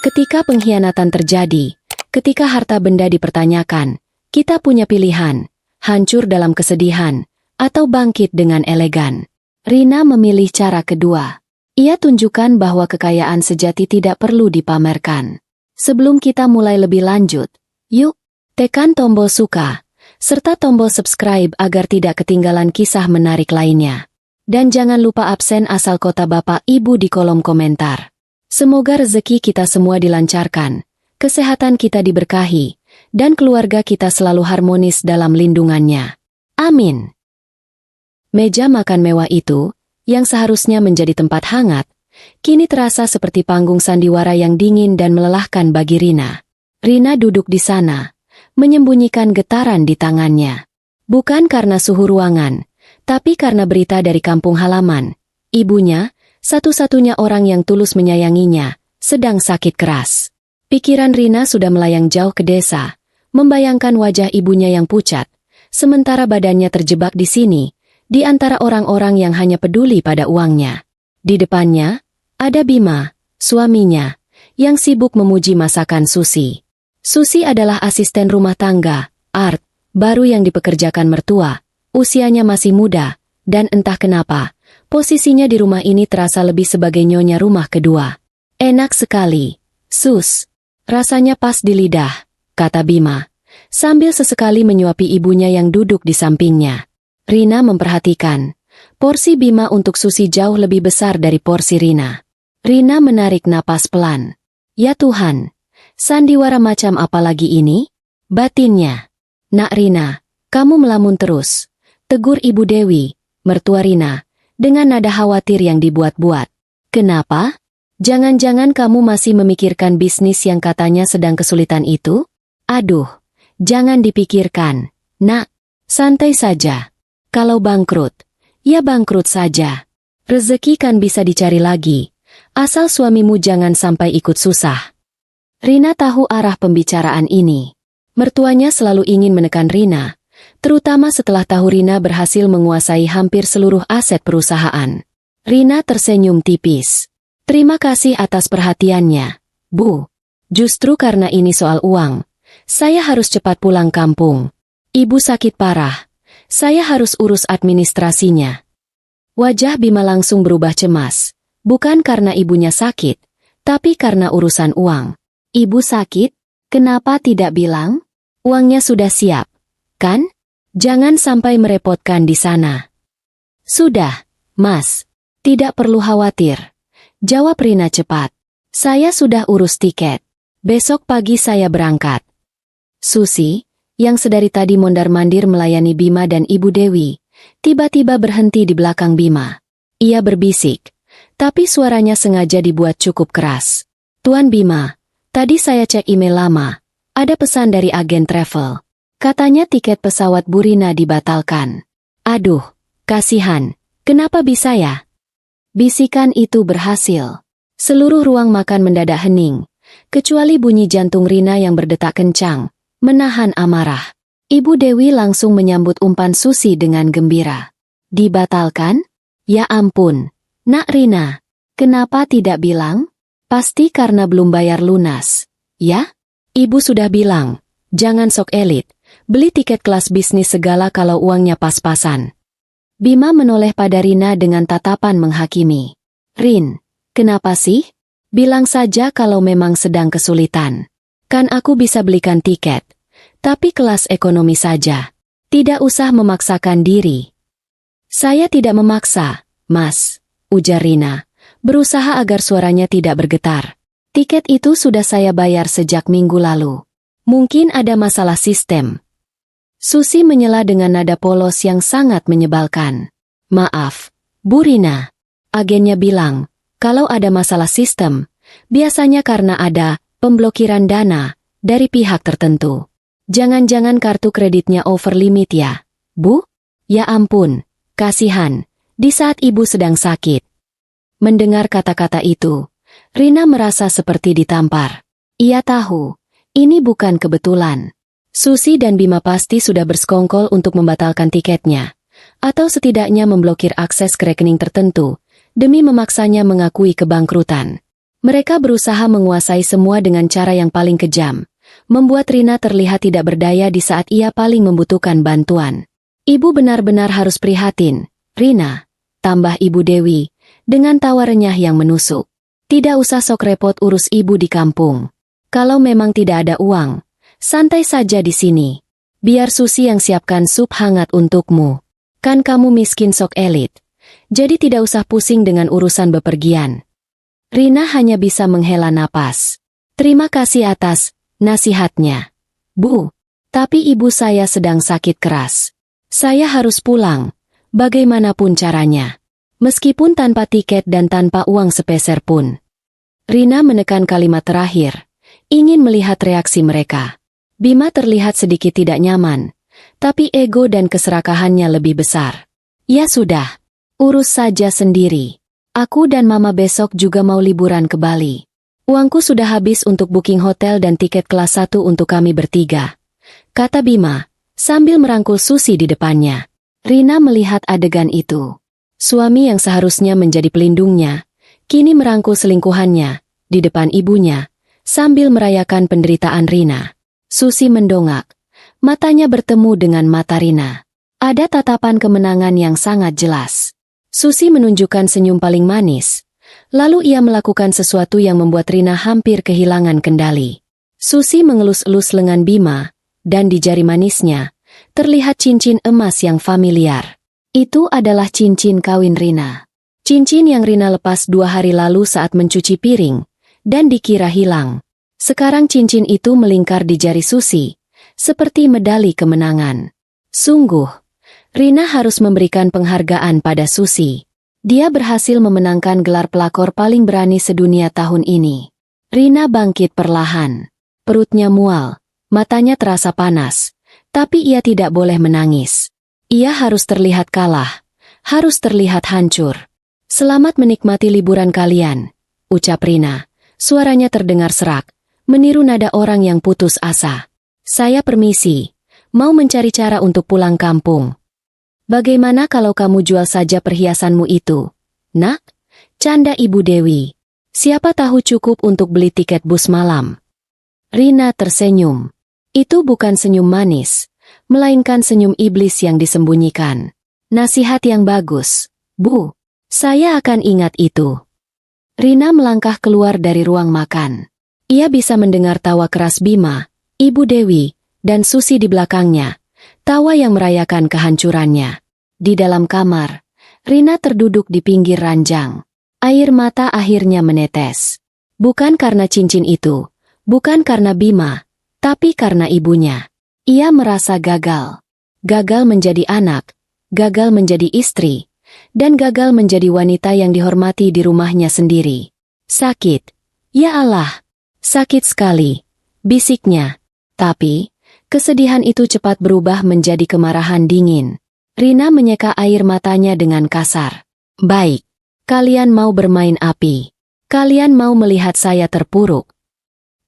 Ketika pengkhianatan terjadi, ketika harta benda dipertanyakan, kita punya pilihan, hancur dalam kesedihan, atau bangkit dengan elegan. Rina memilih cara kedua. Ia tunjukkan bahwa kekayaan sejati tidak perlu dipamerkan. Sebelum kita mulai lebih lanjut, yuk, tekan tombol suka, serta tombol subscribe agar tidak ketinggalan kisah menarik lainnya. Dan jangan lupa absen asal kota Bapak Ibu di kolom komentar. Semoga rezeki kita semua dilancarkan, kesehatan kita diberkahi, dan keluarga kita selalu harmonis dalam lindungannya. Amin. Meja makan mewah itu, yang seharusnya menjadi tempat hangat, kini terasa seperti panggung sandiwara yang dingin dan melelahkan bagi Rina. Rina duduk di sana, menyembunyikan getaran di tangannya. Bukan karena suhu ruangan, tapi karena berita dari kampung halaman. Ibunya, satu-satunya orang yang tulus menyayanginya, sedang sakit keras. Pikiran Rina sudah melayang jauh ke desa, membayangkan wajah ibunya yang pucat, sementara badannya terjebak di sini, di antara orang-orang yang hanya peduli pada uangnya. Di depannya, ada Bima, suaminya, yang sibuk memuji masakan Susi. Susi adalah asisten rumah tangga, Art, baru yang dipekerjakan mertua, usianya masih muda, dan entah kenapa, posisinya di rumah ini terasa lebih sebagai nyonya rumah kedua. Enak sekali, Sus. Rasanya pas di lidah, kata Bima, sambil sesekali menyuapi ibunya yang duduk di sampingnya. Rina memperhatikan, porsi Bima untuk Susi jauh lebih besar dari porsi Rina. Rina menarik napas pelan. Ya Tuhan, sandiwara macam apa lagi ini? Batinnya. Nak Rina, kamu melamun terus, tegur Ibu Dewi, mertua Rina, dengan nada khawatir yang dibuat-buat. Kenapa? Jangan-jangan kamu masih memikirkan bisnis yang katanya sedang kesulitan itu? Aduh, jangan dipikirkan, Nak, santai saja. Kalau bangkrut, ya bangkrut saja. Rezeki kan bisa dicari lagi, asal suamimu jangan sampai ikut susah. Rina tahu arah pembicaraan ini. Mertuanya selalu ingin menekan Rina, terutama setelah tahu Rina berhasil menguasai hampir seluruh aset perusahaan. Rina tersenyum tipis. Terima kasih atas perhatiannya, Bu. Justru karena ini soal uang, saya harus cepat pulang kampung. Ibu sakit parah. Saya harus urus administrasinya. Wajah Bima langsung berubah cemas. Bukan karena ibunya sakit, tapi karena urusan uang. Ibu sakit? Kenapa tidak bilang? Uangnya sudah siap, kan? Jangan sampai merepotkan di sana. Sudah, Mas. Tidak perlu khawatir. Jawab Rina cepat. Saya sudah urus tiket. Besok pagi saya berangkat. Susi, yang sedari tadi mondar-mandir melayani Bima dan Ibu Dewi, tiba-tiba berhenti di belakang Bima. Ia berbisik, tapi suaranya sengaja dibuat cukup keras. Tuan Bima, tadi saya cek email lama, ada pesan dari agen travel. Katanya tiket pesawat Bu Rina dibatalkan. Aduh, kasihan, kenapa bisa ya? Bisikan itu berhasil. Seluruh ruang makan mendadak hening, kecuali bunyi jantung Rina yang berdetak kencang, menahan amarah. Ibu Dewi langsung menyambut umpan Susi dengan gembira. Dibatalkan? Ya ampun, Nak Rina, kenapa tidak bilang? Pasti karena belum bayar lunas. Ya? Ibu sudah bilang, jangan sok elit, beli tiket kelas bisnis segala kalau uangnya pas-pasan. Bima menoleh pada Rina dengan tatapan menghakimi. Rin, kenapa sih? Bilang saja kalau memang sedang kesulitan. Kan aku bisa belikan tiket. Tapi kelas ekonomi saja. Tidak usah memaksakan diri. Saya tidak memaksa, Mas, ujar Rina, berusaha agar suaranya tidak bergetar. Tiket itu sudah saya bayar sejak minggu lalu. Mungkin ada masalah sistem. Susi menyela dengan nada polos yang sangat menyebalkan. Maaf, Bu Rina. Agennya bilang, kalau ada masalah sistem, biasanya karena ada pemblokiran dana dari pihak tertentu. Jangan-jangan kartu kreditnya over limit ya, Bu? Ya ampun, kasihan, di saat ibu sedang sakit. Mendengar kata-kata itu, Rina merasa seperti ditampar. Ia tahu, ini bukan kebetulan. Susi dan Bima pasti sudah bersekongkol untuk membatalkan tiketnya, atau setidaknya memblokir akses ke rekening tertentu, demi memaksanya mengakui kebangkrutan. Mereka berusaha menguasai semua dengan cara yang paling kejam, membuat Rina terlihat tidak berdaya di saat ia paling membutuhkan bantuan. Ibu benar-benar harus prihatin, Rina, tambah Ibu Dewi, dengan tawa renyah yang menusuk. Tidak usah sok repot urus ibu di kampung. Kalau memang tidak ada uang, santai saja di sini. Biar Susi yang siapkan sup hangat untukmu. Kan kamu miskin sok elit, jadi tidak usah pusing dengan urusan bepergian. Rina hanya bisa menghela napas. Terima kasih atas nasihatnya, Bu. Tapi ibu saya sedang sakit keras. Saya harus pulang, bagaimanapun caranya. Meskipun tanpa tiket dan tanpa uang sepeser pun. Rina menekan kalimat terakhir, ingin melihat reaksi mereka. Bima terlihat sedikit tidak nyaman, tapi ego dan keserakahannya lebih besar. Ya sudah, urus saja sendiri. Aku dan Mama besok juga mau liburan ke Bali. Uangku sudah habis untuk booking hotel dan tiket kelas 1 untuk kami bertiga, kata Bima, sambil merangkul Susi di depannya. Rina melihat adegan itu. Suami yang seharusnya menjadi pelindungnya, kini merangkul selingkuhannya, di depan ibunya, sambil merayakan penderitaan Rina. Susi mendongak, matanya bertemu dengan mata Rina. Ada tatapan kemenangan yang sangat jelas. Susi menunjukkan senyum paling manis, lalu ia melakukan sesuatu yang membuat Rina hampir kehilangan kendali. Susi mengelus-elus lengan Bima, dan di jari manisnya, terlihat cincin emas yang familiar. Itu adalah cincin kawin Rina. Cincin yang Rina lepas 2 hari lalu saat mencuci piring, dan dikira hilang. Sekarang cincin itu melingkar di jari Susi, seperti medali kemenangan. Sungguh, Rina harus memberikan penghargaan pada Susi. Dia berhasil memenangkan gelar pelakor paling berani sedunia tahun ini. Rina bangkit perlahan. Perutnya mual, matanya terasa panas, tapi ia tidak boleh menangis. Ia harus terlihat kalah, harus terlihat hancur. Selamat menikmati liburan kalian, ucap Rina. Suaranya terdengar serak, meniru nada orang yang putus asa. Saya permisi, mau mencari cara untuk pulang kampung. Bagaimana kalau kamu jual saja perhiasanmu itu? Nak, canda Ibu Dewi. Siapa tahu cukup untuk beli tiket bus malam. Rina tersenyum. Itu bukan senyum manis, melainkan senyum iblis yang disembunyikan. Nasihat yang bagus, Bu. Saya akan ingat itu. Rina melangkah keluar dari ruang makan. Ia bisa mendengar tawa keras Bima, Ibu Dewi, dan Susi di belakangnya. Tawa yang merayakan kehancurannya. Di dalam kamar, Rina terduduk di pinggir ranjang. Air mata akhirnya menetes. Bukan karena cincin itu, bukan karena Bima, tapi karena ibunya. Ia merasa gagal. Gagal menjadi anak, gagal menjadi istri, dan gagal menjadi wanita yang dihormati di rumahnya sendiri. Sakit. Ya Allah, sakit sekali, bisiknya. Tapi, kesedihan itu cepat berubah menjadi kemarahan dingin. Rina menyeka air matanya dengan kasar. Baik, kalian mau bermain api. Kalian mau melihat saya terpuruk.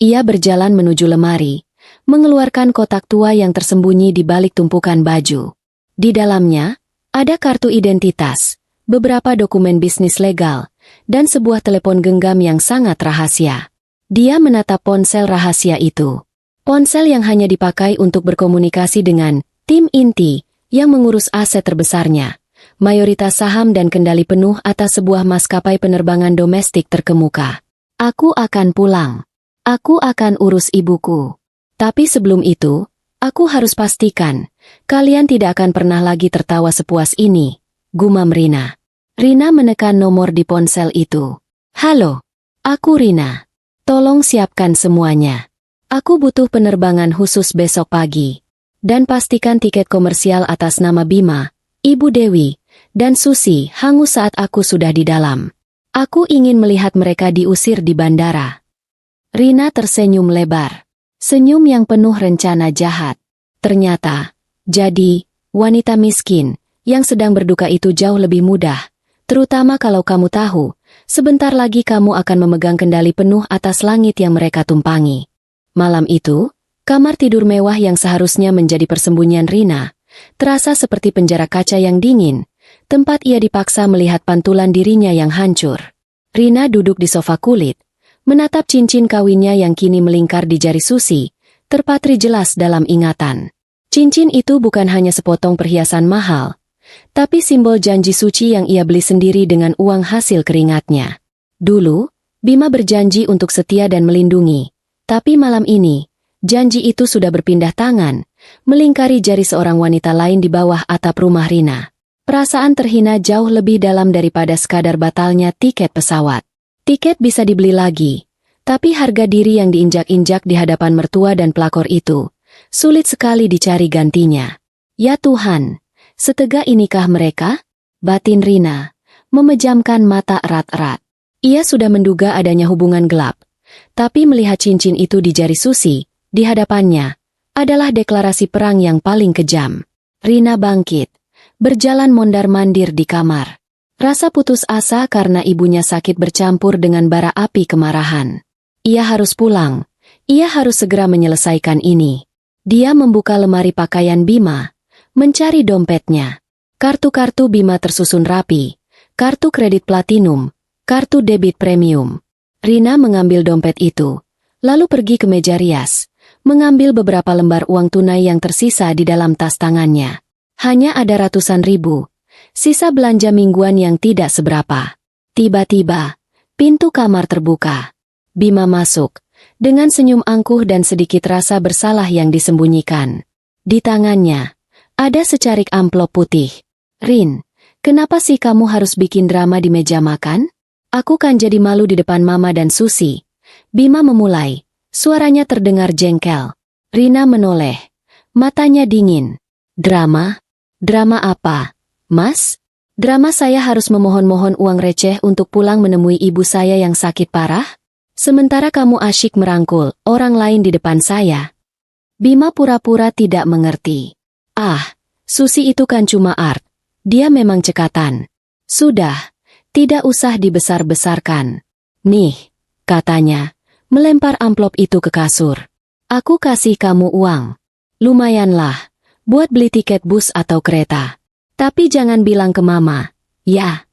Ia berjalan menuju lemari, mengeluarkan kotak tua yang tersembunyi di balik tumpukan baju. Di dalamnya, ada kartu identitas, beberapa dokumen bisnis legal, dan sebuah telepon genggam yang sangat rahasia. Dia menatap ponsel rahasia itu. Ponsel yang hanya dipakai untuk berkomunikasi dengan tim inti yang mengurus aset terbesarnya, mayoritas saham dan kendali penuh atas sebuah maskapai penerbangan domestik terkemuka. Aku akan pulang. Aku akan urus ibuku. Tapi sebelum itu, aku harus pastikan, kalian tidak akan pernah lagi tertawa sepuas ini, gumam Rina. Rina menekan nomor di ponsel itu. Halo, aku Rina. Tolong siapkan semuanya. Aku butuh penerbangan khusus besok pagi. Dan pastikan tiket komersial atas nama Bima, Ibu Dewi, dan Susi hangus saat aku sudah di dalam. Aku ingin melihat mereka diusir di bandara. Rina tersenyum lebar. Senyum yang penuh rencana jahat. Ternyata, jadi, wanita miskin, yang sedang berduka itu jauh lebih mudah. Terutama kalau kamu tahu, sebentar lagi kamu akan memegang kendali penuh atas langit yang mereka tumpangi. Malam itu, kamar tidur mewah yang seharusnya menjadi persembunyian Rina, terasa seperti penjara kaca yang dingin, tempat ia dipaksa melihat pantulan dirinya yang hancur. Rina duduk di sofa kulit, Menatap cincin kawinnya yang kini melingkar di jari Susi, terpatri jelas dalam ingatan. Cincin itu bukan hanya sepotong perhiasan mahal, tapi simbol janji suci yang ia beli sendiri dengan uang hasil keringatnya. Dulu, Bima berjanji untuk setia dan melindungi, tapi malam ini, janji itu sudah berpindah tangan, melingkari jari seorang wanita lain di bawah atap rumah Rina. Perasaan terhina jauh lebih dalam daripada sekadar batalnya tiket pesawat. Tiket bisa dibeli lagi, tapi harga diri yang diinjak-injak di hadapan mertua dan pelakor itu, sulit sekali dicari gantinya. Ya Tuhan, setegak inikah mereka? Batin Rina memejamkan mata erat-erat. Ia sudah menduga adanya hubungan gelap, tapi melihat cincin itu di jari Susi, di hadapannya, adalah deklarasi perang yang paling kejam. Rina bangkit, berjalan mondar-mandir di kamar. Rasa putus asa karena ibunya sakit bercampur dengan bara api kemarahan. Ia harus pulang, ia harus segera menyelesaikan ini. Dia membuka lemari pakaian Bima, mencari dompetnya. Kartu-kartu Bima tersusun rapi, kartu kredit platinum, kartu debit premium. Rina mengambil dompet itu, lalu pergi ke meja rias, mengambil beberapa lembar uang tunai yang tersisa di dalam tas tangannya. Hanya ada ratusan ribu, sisa belanja mingguan yang tidak seberapa. Tiba-tiba, pintu kamar terbuka. Bima masuk, dengan senyum angkuh dan sedikit rasa bersalah yang disembunyikan. Di tangannya, ada secarik amplop putih. Rin, kenapa sih kamu harus bikin drama di meja makan? Aku kan jadi malu di depan Mama dan Susi. Bima memulai, suaranya terdengar jengkel. Rina menoleh, matanya dingin. Drama? Drama apa, Mas? Drama saya harus memohon-mohon uang receh untuk pulang menemui ibu saya yang sakit parah? Sementara kamu asyik merangkul orang lain di depan saya. Bima pura-pura tidak mengerti. Ah, Susi itu kan cuma art. Dia memang cekatan. Sudah. Tidak usah dibesar-besarkan. Nih, katanya, melempar amplop itu ke kasur. Aku kasih kamu uang. Lumayanlah, buat beli tiket bus atau kereta. Tapi jangan bilang ke Mama, ya.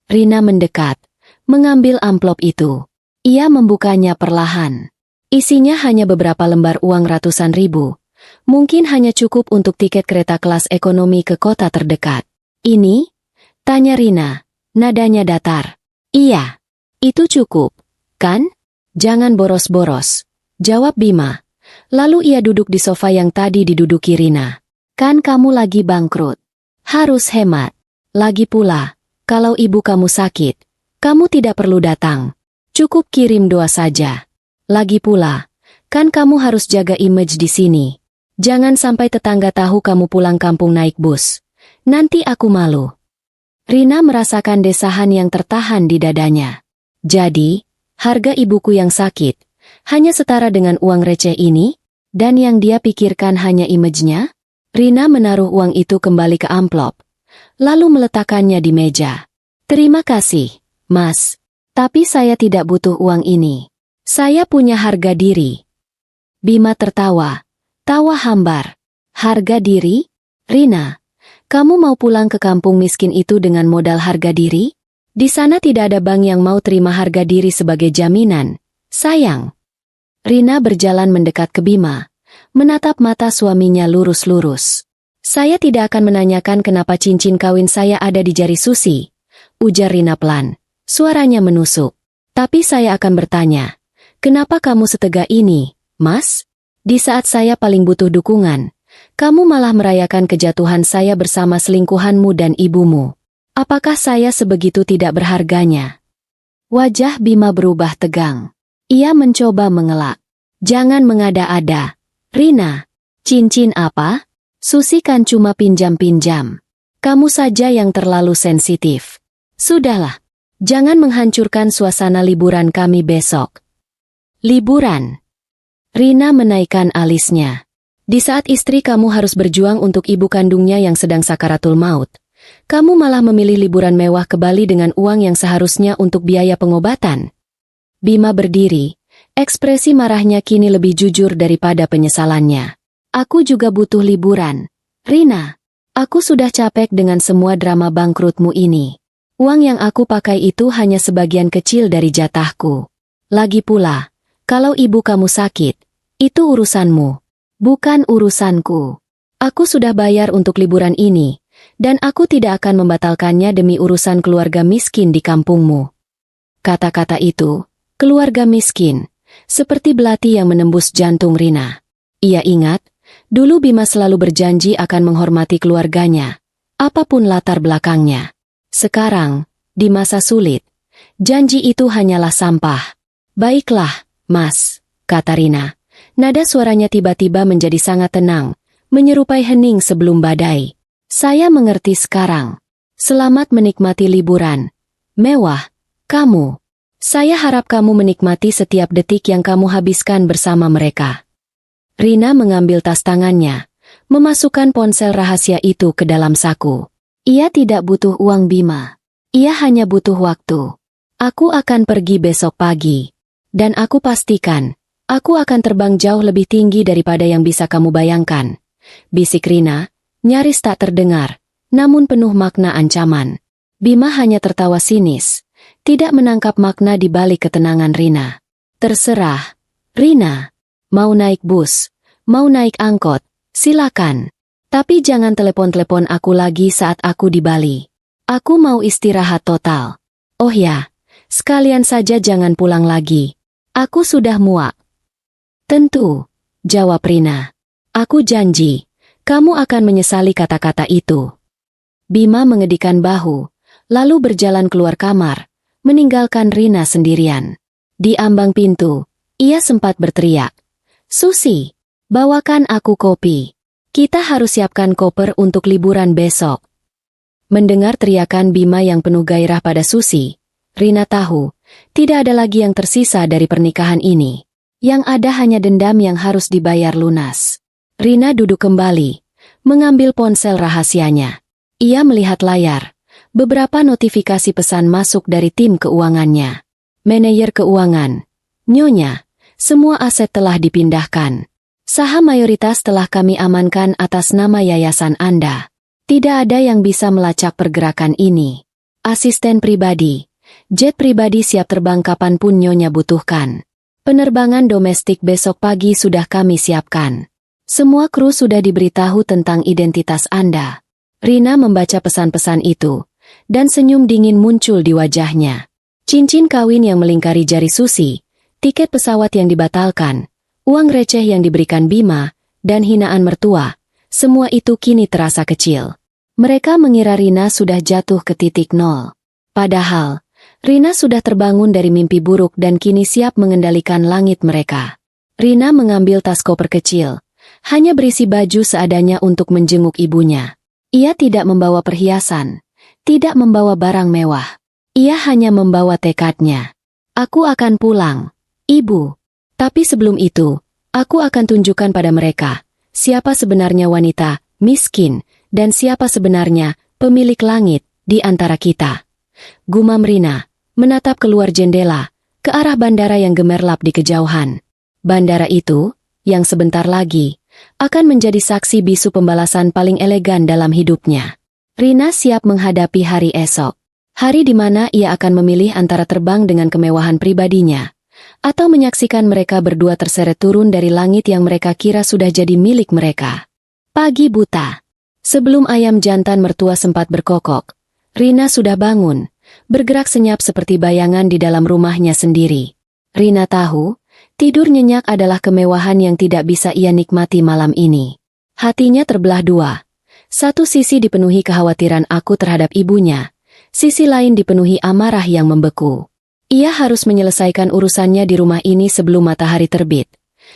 Rina mendekat, mengambil amplop itu. Ia membukanya perlahan. Isinya hanya beberapa lembar uang ratusan ribu. Mungkin hanya cukup untuk tiket kereta kelas ekonomi ke kota terdekat. Ini? Tanya Rina. Nadanya datar. Iya, itu cukup, kan? Jangan boros-boros, jawab Bima. Lalu ia duduk di sofa yang tadi diduduki Rina. Kan kamu lagi bangkrut. Harus hemat. Lagi pula, kalau ibu kamu sakit, kamu tidak perlu datang. Cukup kirim doa saja. Lagi pula, kan kamu harus jaga image di sini. Jangan sampai tetangga tahu kamu pulang kampung naik bus. Nanti aku malu. Rina merasakan desahan yang tertahan di dadanya. Jadi, harga ibuku yang sakit hanya setara dengan uang receh ini, dan yang dia pikirkan hanya image-nya? Rina menaruh uang itu kembali ke amplop, lalu meletakkannya di meja. Terima kasih, Mas. Tapi saya tidak butuh uang ini. Saya punya harga diri. Bima tertawa, tawa hambar. Harga diri? Rina, kamu mau pulang ke kampung miskin itu dengan modal harga diri? Di sana tidak ada bank yang mau terima harga diri sebagai jaminan. Sayang. Rina berjalan mendekat ke Bima, menatap mata suaminya lurus-lurus. Saya tidak akan menanyakan kenapa cincin kawin saya ada di jari Susi, ujar Rina pelan. Suaranya menusuk. Tapi saya akan bertanya, kenapa kamu setegak ini, Mas? Di saat saya paling butuh dukungan, kamu malah merayakan kejatuhan saya bersama selingkuhanmu dan ibumu. Apakah saya sebegitu tidak berharganya? Wajah Bima berubah tegang. Ia mencoba mengelak. Jangan mengada-ada. Rina, cincin apa? Susi kan cuma pinjam-pinjam. Kamu saja yang terlalu sensitif. Sudahlah, jangan menghancurkan suasana liburan kami besok. Liburan? Rina menaikkan alisnya. Di saat istri kamu harus berjuang untuk ibu kandungnya yang sedang sakaratul maut, kamu malah memilih liburan mewah ke Bali dengan uang yang seharusnya untuk biaya pengobatan. Bima berdiri, ekspresi marahnya kini lebih jujur daripada penyesalannya. Aku juga butuh liburan. Rina, aku sudah capek dengan semua drama bangkrutmu ini. Uang yang aku pakai itu hanya sebagian kecil dari jatahku. Lagi pula, kalau ibu kamu sakit, itu urusanmu, bukan urusanku. Aku sudah bayar untuk liburan ini, dan aku tidak akan membatalkannya demi urusan keluarga miskin di kampungmu. Kata-kata itu, keluarga miskin, seperti belati yang menembus jantung Rina. Ia ingat, dulu Bima selalu berjanji akan menghormati keluarganya, apapun latar belakangnya. Sekarang, di masa sulit, janji itu hanyalah sampah. Baiklah, Mas, kata Rina. Nada suaranya tiba-tiba menjadi sangat tenang, menyerupai hening sebelum badai. Saya mengerti sekarang. Selamat menikmati liburan. Mewah, kamu. Saya harap kamu menikmati setiap detik yang kamu habiskan bersama mereka. Rina mengambil tas tangannya, memasukkan ponsel rahasia itu ke dalam saku. Ia tidak butuh uang Bima. Ia hanya butuh waktu. Aku akan pergi besok pagi. Dan aku pastikan, aku akan terbang jauh lebih tinggi daripada yang bisa kamu bayangkan. Bisik Rina, nyaris tak terdengar, namun penuh makna ancaman. Bima hanya tertawa sinis, tidak menangkap makna di balik ketenangan Rina. Terserah, Rina. Mau naik bus, mau naik angkot, silakan. Tapi jangan telepon-telepon aku lagi saat aku di Bali. Aku mau istirahat total. Oh ya, sekalian saja jangan pulang lagi. Aku sudah muak. Tentu, jawab Rina. Aku janji, kamu akan menyesali kata-kata itu. Bima mengedikkan bahu, lalu berjalan keluar kamar, meninggalkan Rina sendirian. Di ambang pintu, ia sempat berteriak. Susi, bawakan aku kopi. Kita harus siapkan koper untuk liburan besok. Mendengar teriakan Bima yang penuh gairah pada Susi, Rina tahu, tidak ada lagi yang tersisa dari pernikahan ini. Yang ada hanya dendam yang harus dibayar lunas. Rina duduk kembali, mengambil ponsel rahasianya. Ia melihat layar. Beberapa notifikasi pesan masuk dari tim keuangannya. Manajer keuangan. Nyonya, semua aset telah dipindahkan. Saham mayoritas telah kami amankan atas nama yayasan Anda. Tidak ada yang bisa melacak pergerakan ini. Asisten pribadi. Jet pribadi siap terbang kapanpun Nyonya butuhkan. Penerbangan domestik besok pagi sudah kami siapkan. Semua kru sudah diberitahu tentang identitas Anda. Rina membaca pesan-pesan itu, dan senyum dingin muncul di wajahnya. Cincin kawin yang melingkari jari Susi, tiket pesawat yang dibatalkan, uang receh yang diberikan Bima, dan hinaan mertua, semua itu kini terasa kecil. Mereka mengira Rina sudah jatuh ke titik nol. Padahal, Rina sudah terbangun dari mimpi buruk dan kini siap mengendalikan langit mereka. Rina mengambil tas koper kecil, hanya berisi baju seadanya untuk menjenguk ibunya. Ia tidak membawa perhiasan, tidak membawa barang mewah. Ia hanya membawa tekadnya. Aku akan pulang, Ibu. Tapi sebelum itu, aku akan tunjukkan pada mereka, siapa sebenarnya wanita, miskin, dan siapa sebenarnya pemilik langit di antara kita. Gumam Rina, menatap keluar jendela, ke arah bandara yang gemerlap di kejauhan. Bandara itu, yang sebentar lagi, akan menjadi saksi bisu pembalasan paling elegan dalam hidupnya. Rina siap menghadapi hari esok. Hari di mana ia akan memilih antara terbang dengan kemewahan pribadinya, atau menyaksikan mereka berdua terseret turun dari langit yang mereka kira sudah jadi milik mereka. Pagi buta. Sebelum ayam jantan mertua sempat berkokok, Rina sudah bangun, bergerak senyap seperti bayangan di dalam rumahnya sendiri. Rina tahu, tidur nyenyak adalah kemewahan yang tidak bisa ia nikmati malam ini. Hatinya terbelah dua. Satu sisi dipenuhi kekhawatiran aku terhadap ibunya, sisi lain dipenuhi amarah yang membeku. Ia harus menyelesaikan urusannya di rumah ini sebelum matahari terbit.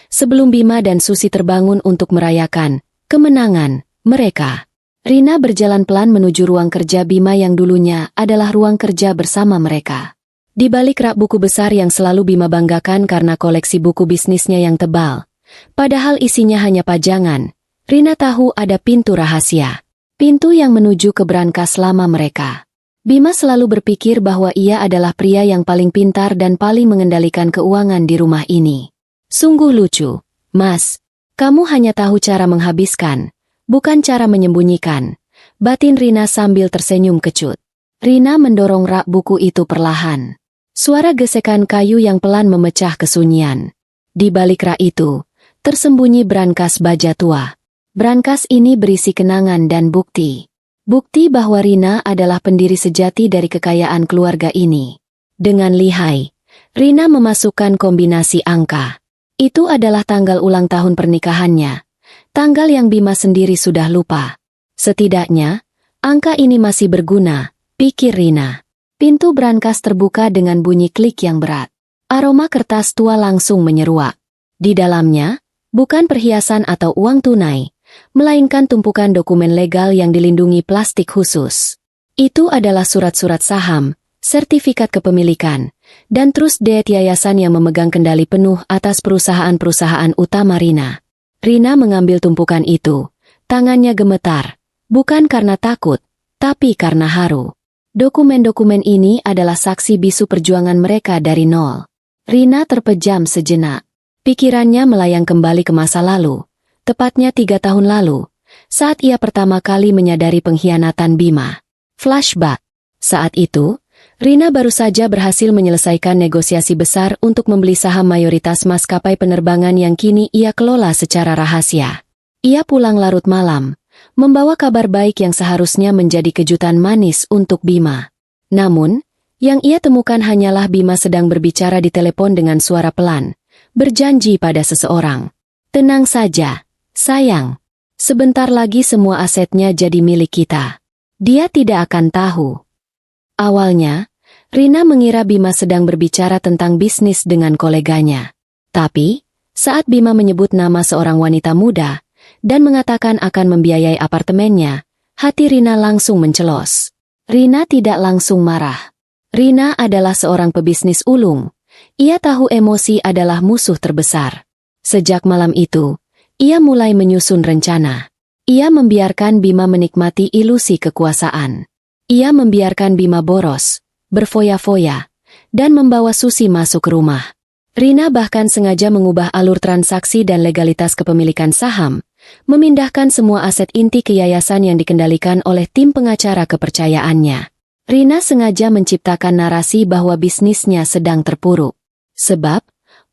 Sebelum Bima dan Susi terbangun untuk merayakan kemenangan mereka. Rina berjalan pelan menuju ruang kerja Bima yang dulunya adalah ruang kerja bersama mereka. Di balik rak buku besar yang selalu Bima banggakan karena koleksi buku bisnisnya yang tebal, padahal isinya hanya pajangan, Rina tahu ada pintu rahasia. Pintu yang menuju ke brankas lama mereka. Bima selalu berpikir bahwa ia adalah pria yang paling pintar dan paling mengendalikan keuangan di rumah ini. Sungguh lucu, Mas. Kamu hanya tahu cara menghabiskan, bukan cara menyembunyikan. Batin Rina sambil tersenyum kecut. Rina mendorong rak buku itu perlahan. Suara gesekan kayu yang pelan memecah kesunyian. Di balik rak itu, tersembunyi brankas baja tua. Brankas ini berisi kenangan dan bukti. Bukti bahwa Rina adalah pendiri sejati dari kekayaan keluarga ini. Dengan lihai, Rina memasukkan kombinasi angka. Itu adalah tanggal ulang tahun pernikahannya. Tanggal yang Bima sendiri sudah lupa. Setidaknya, angka ini masih berguna, pikir Rina. Pintu brankas terbuka dengan bunyi klik yang berat. Aroma kertas tua langsung menyeruak. Di dalamnya, bukan perhiasan atau uang tunai, melainkan tumpukan dokumen legal yang dilindungi plastik khusus. Itu adalah surat-surat saham, sertifikat kepemilikan, dan trust deed yayasan yang memegang kendali penuh atas perusahaan-perusahaan utama Rina. Rina mengambil tumpukan itu. Tangannya gemetar, bukan karena takut, tapi karena haru. Dokumen-dokumen ini adalah saksi bisu perjuangan mereka dari nol. Rina terpejam sejenak. Pikirannya melayang kembali ke masa lalu, tepatnya 3 tahun lalu, saat ia pertama kali menyadari pengkhianatan Bima. Flashback. Saat itu, Rina baru saja berhasil menyelesaikan negosiasi besar untuk membeli saham mayoritas maskapai penerbangan yang kini ia kelola secara rahasia. Ia pulang larut malam, membawa kabar baik yang seharusnya menjadi kejutan manis untuk Bima. Namun, yang ia temukan hanyalah Bima sedang berbicara di telepon dengan suara pelan, berjanji pada seseorang. Tenang saja, sayang. Sebentar lagi semua asetnya jadi milik kita. Dia tidak akan tahu. Awalnya, Rina mengira Bima sedang berbicara tentang bisnis dengan koleganya. Tapi, saat Bima menyebut nama seorang wanita muda, dan mengatakan akan membiayai apartemennya, hati Rina langsung mencelos. Rina tidak langsung marah. Rina adalah seorang pebisnis ulung. Ia tahu emosi adalah musuh terbesar. Sejak malam itu, ia mulai menyusun rencana. Ia membiarkan Bima menikmati ilusi kekuasaan. Ia membiarkan Bima boros, berfoya-foya, dan membawa Susi masuk ke rumah. Rina bahkan sengaja mengubah alur transaksi dan legalitas kepemilikan saham, memindahkan semua aset inti ke yayasan yang dikendalikan oleh tim pengacara kepercayaannya. Rina sengaja menciptakan narasi bahwa bisnisnya sedang terpuruk. Sebab,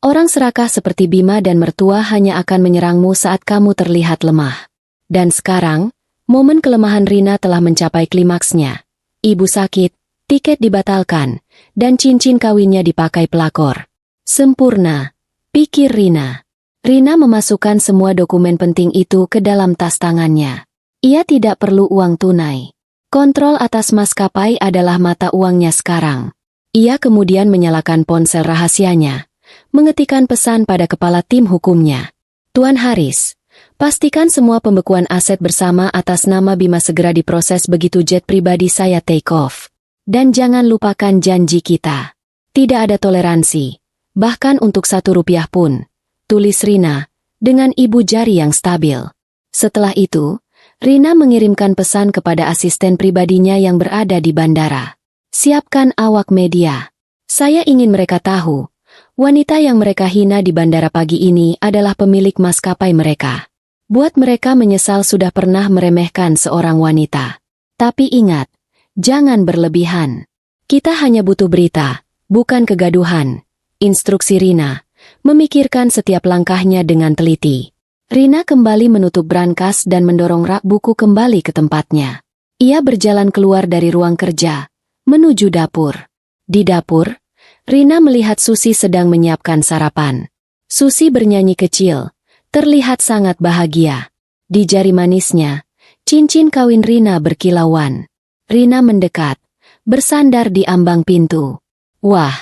orang serakah seperti Bima dan mertua hanya akan menyerangmu saat kamu terlihat lemah. Dan sekarang, momen kelemahan Rina telah mencapai klimaksnya. Ibu sakit, tiket dibatalkan, dan cincin kawinnya dipakai pelakor. Sempurna, pikir Rina. Rina memasukkan semua dokumen penting itu ke dalam tas tangannya. Ia tidak perlu uang tunai. Kontrol atas maskapai adalah mata uangnya sekarang. Ia kemudian menyalakan ponsel rahasianya, mengetikkan pesan pada kepala tim hukumnya. Tuan Haris, pastikan semua pembekuan aset bersama atas nama Bima segera diproses begitu jet pribadi saya take off. Dan jangan lupakan janji kita. Tidak ada toleransi, bahkan untuk 1 rupiah pun. Tulis Rina, dengan ibu jari yang stabil. Setelah itu, Rina mengirimkan pesan kepada asisten pribadinya yang berada di bandara. Siapkan awak media. Saya ingin mereka tahu, wanita yang mereka hina di bandara pagi ini adalah pemilik maskapai mereka. Buat mereka menyesal sudah pernah meremehkan seorang wanita. Tapi ingat, jangan berlebihan. Kita hanya butuh berita, bukan kegaduhan. Instruksi Rina. Memikirkan setiap langkahnya dengan teliti. Rina kembali menutup brankas dan mendorong rak buku kembali ke tempatnya. Ia berjalan keluar dari ruang kerja, menuju dapur. Di dapur, Rina melihat Susi sedang menyiapkan sarapan. Susi bernyanyi kecil, terlihat sangat bahagia. Di jari manisnya, cincin kawin Rina berkilauan. Rina mendekat, bersandar di ambang pintu. Wah,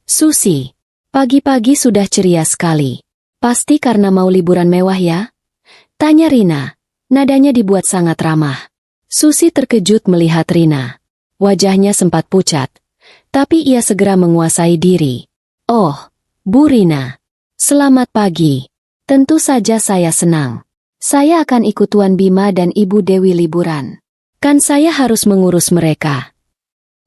Susi. Pagi-pagi sudah ceria sekali. Pasti karena mau liburan mewah ya? Tanya Rina. Nadanya dibuat sangat ramah. Susi terkejut melihat Rina. Wajahnya sempat pucat. Tapi ia segera menguasai diri. Oh, Bu Rina. Selamat pagi. Tentu saja saya senang. Saya akan ikut Tuan Bima dan Ibu Dewi liburan. Kan saya harus mengurus mereka.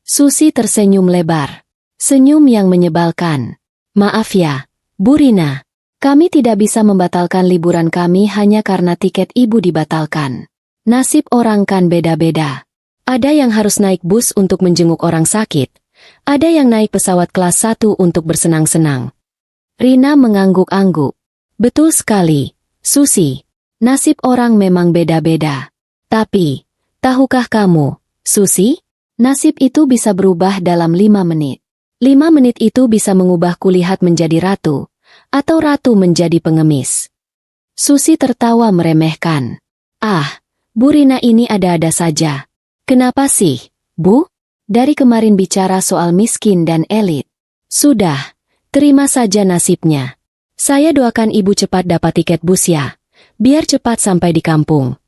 Susi tersenyum lebar. Senyum yang menyebalkan. Maaf ya, Bu Rina. Kami tidak bisa membatalkan liburan kami hanya karena tiket ibu dibatalkan. Nasib orang kan beda-beda. Ada yang harus naik bus untuk menjenguk orang sakit. Ada yang naik pesawat kelas 1 untuk bersenang-senang. Rina mengangguk-angguk. Betul sekali, Susi. Nasib orang memang beda-beda. Tapi, tahukah kamu, Susi? Nasib itu bisa berubah dalam 5 menit. 5 menit itu bisa mengubah kulihat menjadi ratu, atau ratu menjadi pengemis. Susi tertawa meremehkan. Ah, Bu Rina ini ada-ada saja. Kenapa sih, Bu? Dari kemarin bicara soal miskin dan elit. Sudah, terima saja nasibnya. Saya doakan Ibu cepat dapat tiket bus ya, biar cepat sampai di kampung.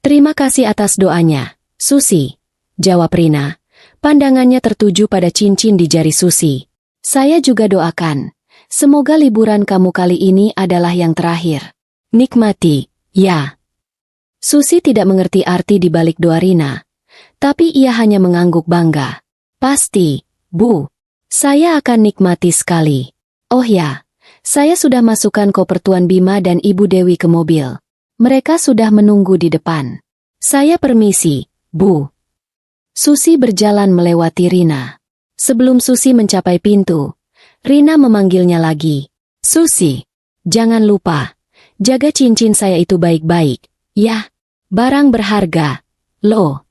Terima kasih atas doanya, Susi, jawab Rina. Pandangannya tertuju pada cincin di jari Susi. Saya juga doakan. Semoga liburan kamu kali ini adalah yang terakhir. Nikmati, ya. Susi tidak mengerti arti di balik doa Rina, tapi ia hanya mengangguk bangga. Pasti, Bu. Saya akan nikmati sekali. Oh ya, saya sudah masukkan koper Tuan Bima dan Ibu Dewi ke mobil. Mereka sudah menunggu di depan. Saya permisi, Bu. Susi berjalan melewati Rina. Sebelum Susi mencapai pintu, Rina memanggilnya lagi. Susi, jangan lupa, jaga cincin saya itu baik-baik, ya. Barang berharga, loh.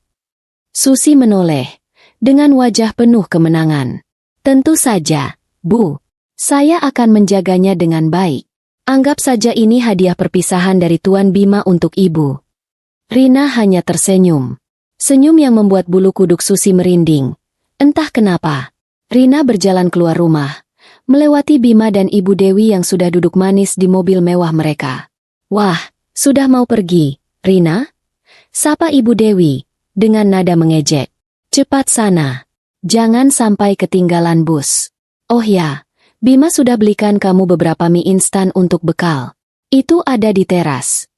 Susi menoleh, dengan wajah penuh kemenangan. Tentu saja, Bu. Saya akan menjaganya dengan baik. Anggap saja ini hadiah perpisahan dari Tuan Bima untuk Ibu. Rina hanya tersenyum. Senyum yang membuat bulu kuduk Susi merinding. Entah kenapa, Rina berjalan keluar rumah, melewati Bima dan Ibu Dewi yang sudah duduk manis di mobil mewah mereka. Wah, sudah mau pergi, Rina? Sapa Ibu Dewi, dengan nada mengejek. Cepat sana. Jangan sampai ketinggalan bus. Oh ya, Bima sudah belikan kamu beberapa mie instan untuk bekal. Itu ada di teras.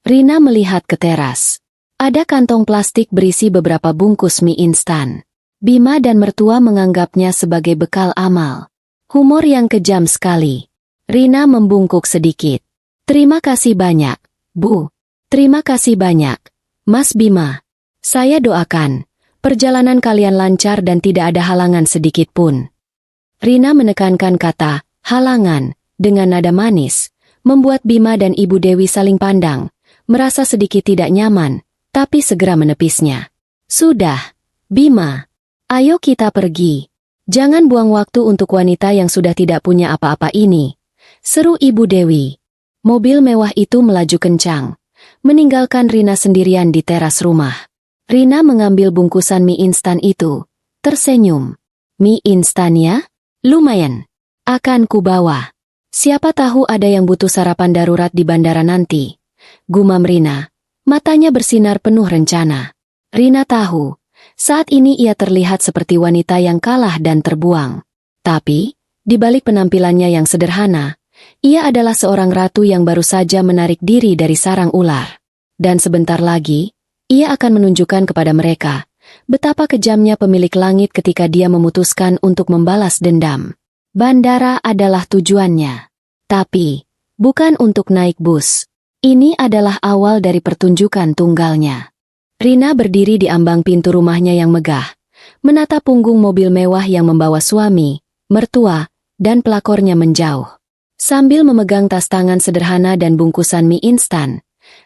Rina melihat ke teras. Ada kantong plastik berisi beberapa bungkus mie instan. Bima dan mertua menganggapnya sebagai bekal amal. Humor yang kejam sekali. Rina membungkuk sedikit. Terima kasih banyak, Bu. Terima kasih banyak, Mas Bima. Saya doakan perjalanan kalian lancar dan tidak ada halangan sedikit pun. Rina menekankan kata halangan dengan nada manis, membuat Bima dan Ibu Dewi saling pandang, merasa sedikit tidak nyaman, tapi segera menepisnya. Sudah, Bima. Ayo kita pergi. Jangan buang waktu untuk wanita yang sudah tidak punya apa-apa ini, seru Ibu Dewi. Mobil mewah itu melaju kencang, meninggalkan Rina sendirian di teras rumah. Rina mengambil bungkusan mie instan itu, tersenyum. Mie instan ya? Lumayan. Akan kubawa. Siapa tahu ada yang butuh sarapan darurat di bandara nanti. Gumam Rina. Matanya bersinar penuh rencana. Rina tahu, saat ini ia terlihat seperti wanita yang kalah dan terbuang. Tapi, di balik penampilannya yang sederhana, ia adalah seorang ratu yang baru saja menarik diri dari sarang ular. Dan sebentar lagi, ia akan menunjukkan kepada mereka betapa kejamnya pemilik langit ketika dia memutuskan untuk membalas dendam. Bandara adalah tujuannya. Tapi, bukan untuk naik bus. Ini adalah awal dari pertunjukan tunggalnya. Rina berdiri di ambang pintu rumahnya yang megah, menatap punggung mobil mewah yang membawa suami, mertua, dan pelakornya menjauh. Sambil memegang tas tangan sederhana dan bungkusan mie instan,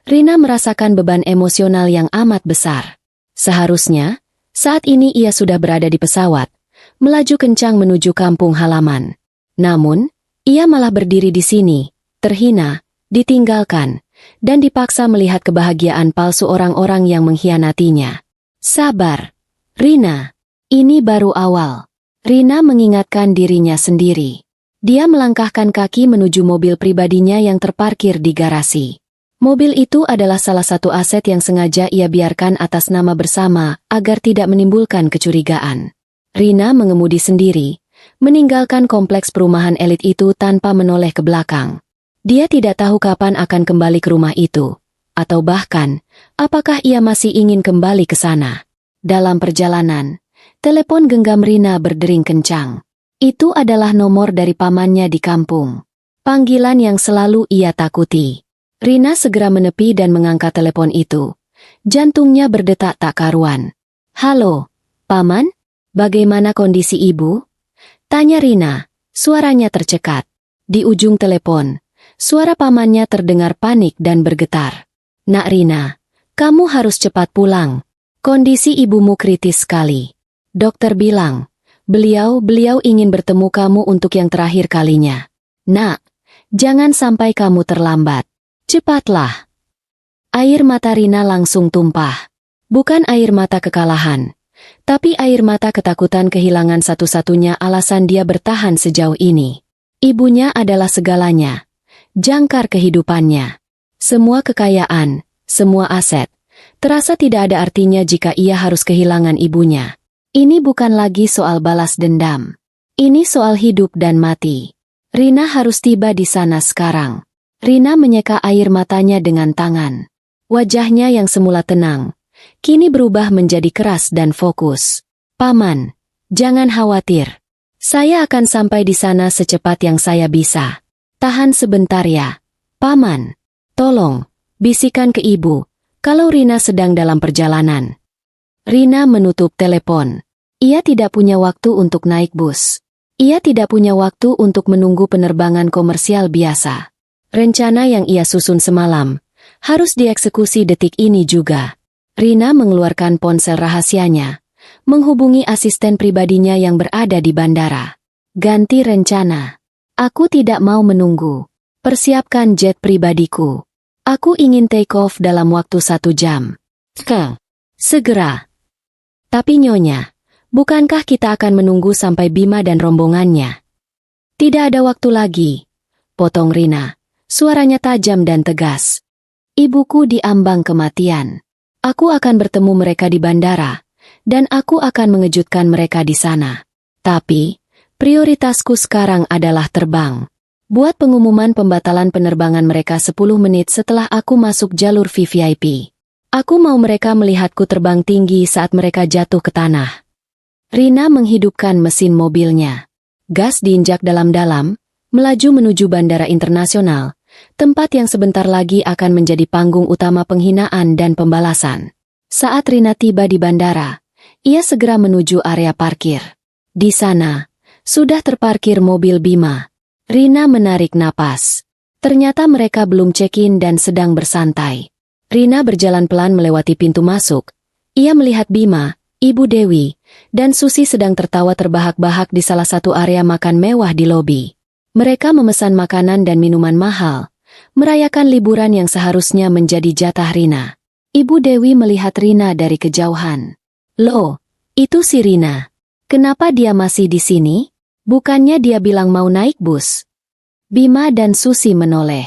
Rina merasakan beban emosional yang amat besar. Seharusnya, saat ini ia sudah berada di pesawat, melaju kencang menuju kampung halaman. Namun, ia malah berdiri di sini, terhina, ditinggalkan, dan dipaksa melihat kebahagiaan palsu orang-orang yang mengkhianatinya. Sabar, Rina. Ini baru awal. Rina mengingatkan dirinya sendiri. Dia melangkahkan kaki menuju mobil pribadinya yang terparkir di garasi. Mobil itu adalah salah satu aset yang sengaja ia biarkan atas nama bersama agar tidak menimbulkan kecurigaan. Rina mengemudi sendiri, meninggalkan kompleks perumahan elit itu tanpa menoleh ke belakang. Dia tidak tahu kapan akan kembali ke rumah itu, atau bahkan, apakah ia masih ingin kembali ke sana. Dalam perjalanan, telepon genggam Rina berdering kencang. Itu adalah nomor dari pamannya di kampung. Panggilan yang selalu ia takuti. Rina segera menepi dan mengangkat telepon itu. Jantungnya berdetak tak karuan. Halo, Paman? Bagaimana kondisi ibu? Tanya Rina, suaranya tercekat. Di ujung telepon, suara pamannya terdengar panik dan bergetar. Nak Rina, kamu harus cepat pulang. Kondisi ibumu kritis sekali. Dokter bilang, beliau ingin bertemu kamu untuk yang terakhir kalinya. Nak, jangan sampai kamu terlambat. Cepatlah. Air mata Rina langsung tumpah. Bukan air mata kekalahan, tapi air mata ketakutan kehilangan satu-satunya alasan dia bertahan sejauh ini. Ibunya adalah segalanya. Jangkar kehidupannya. Semua kekayaan, semua aset, terasa tidak ada artinya jika ia harus kehilangan ibunya. Ini bukan lagi soal balas dendam. Ini soal hidup dan mati. Rina harus tiba di sana sekarang. Rina menyeka air matanya dengan tangan. Wajahnya yang semula tenang, kini berubah menjadi keras dan fokus. Paman, jangan khawatir. Saya akan sampai di sana secepat yang saya bisa. Tahan sebentar ya. Paman, tolong, bisikan ke ibu, kalau Rina sedang dalam perjalanan. Rina menutup telepon. Ia tidak punya waktu untuk naik bus. Ia tidak punya waktu untuk menunggu penerbangan komersial biasa. Rencana yang ia susun semalam harus dieksekusi detik ini juga. Rina mengeluarkan ponsel rahasianya, menghubungi asisten pribadinya yang berada di bandara. Ganti rencana. Aku tidak mau menunggu. Persiapkan jet pribadiku. Aku ingin take off dalam waktu 1 jam. Segera. Tapi Nyonya, bukankah kita akan menunggu sampai Bima dan rombongannya? Tidak ada waktu lagi. Potong Rina. Suaranya tajam dan tegas. Ibuku diambang kematian. Aku akan bertemu mereka di bandara, dan aku akan mengejutkan mereka di sana. Tapi, prioritasku sekarang adalah terbang. Buat pengumuman pembatalan penerbangan mereka 10 menit setelah aku masuk jalur VVIP. Aku mau mereka melihatku terbang tinggi saat mereka jatuh ke tanah. Rina menghidupkan mesin mobilnya. Gas diinjak dalam-dalam, melaju menuju bandara internasional, tempat yang sebentar lagi akan menjadi panggung utama penghinaan dan pembalasan. Saat Rina tiba di bandara, ia segera menuju area parkir. Di sana, sudah terparkir mobil Bima. Rina menarik napas. Ternyata mereka belum check-in dan sedang bersantai. Rina berjalan pelan melewati pintu masuk. Ia melihat Bima, Ibu Dewi, dan Susi sedang tertawa terbahak-bahak di salah satu area makan mewah di lobi. Mereka memesan makanan dan minuman mahal, merayakan liburan yang seharusnya menjadi jatah Rina. Ibu Dewi melihat Rina dari kejauhan. Loh, itu si Rina. Kenapa dia masih di sini? Bukannya dia bilang mau naik bus? Bima dan Susi menoleh.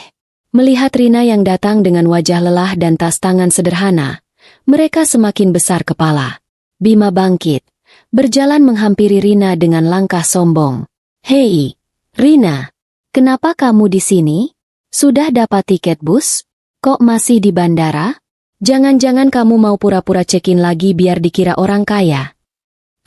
Melihat Rina yang datang dengan wajah lelah dan tas tangan sederhana, mereka semakin besar kepala. Bima bangkit, berjalan menghampiri Rina dengan langkah sombong. Hei, Rina, kenapa kamu di sini? Sudah dapat tiket bus? Kok masih di bandara? Jangan-jangan kamu mau pura-pura check-in lagi biar dikira orang kaya?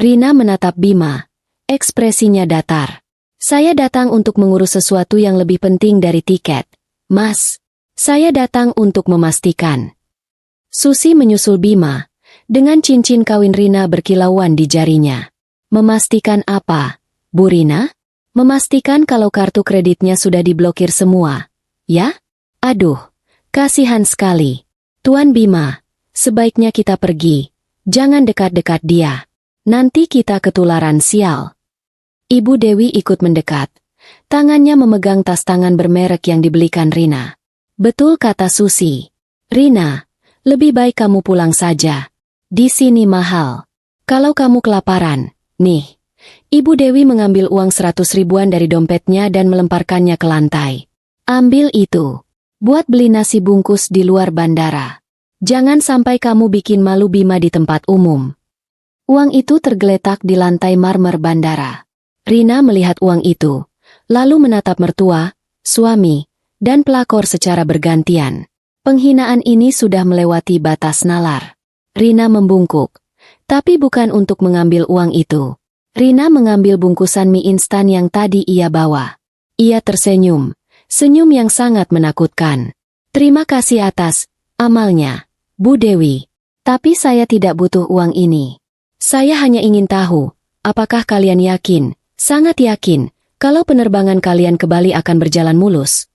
Rina menatap Bima, ekspresinya datar. Saya datang untuk mengurus sesuatu yang lebih penting dari tiket. Mas, saya datang untuk memastikan. Susi menyusul Bima, dengan cincin kawin Rina berkilauan di jarinya. Memastikan apa, Bu Rina? Memastikan kalau kartu kreditnya sudah diblokir semua. Ya? Aduh, kasihan sekali. Tuan Bima, sebaiknya kita pergi. Jangan dekat-dekat dia. Nanti kita ketularan sial. Ibu Dewi ikut mendekat. Tangannya memegang tas tangan bermerek yang dibelikan Rina. Betul kata Susi. Rina, lebih baik kamu pulang saja. Di sini mahal. Kalau kamu kelaparan, nih. Ibu Dewi mengambil uang 100 ribuan dari dompetnya dan melemparkannya ke lantai. Ambil itu. Buat beli nasi bungkus di luar bandara. Jangan sampai kamu bikin malu Bima di tempat umum. Uang itu tergeletak di lantai marmer bandara. Rina melihat uang itu, lalu menatap mertua, suami, dan pelakor secara bergantian. Penghinaan ini sudah melewati batas nalar. Rina membungkuk, tapi bukan untuk mengambil uang itu. Rina mengambil bungkusan mie instan yang tadi ia bawa. Ia tersenyum, senyum yang sangat menakutkan. Terima kasih atas amalnya, Bu Dewi. Tapi saya tidak butuh uang ini. Saya hanya ingin tahu, apakah kalian yakin, sangat yakin, kalau penerbangan kalian ke Bali akan berjalan mulus?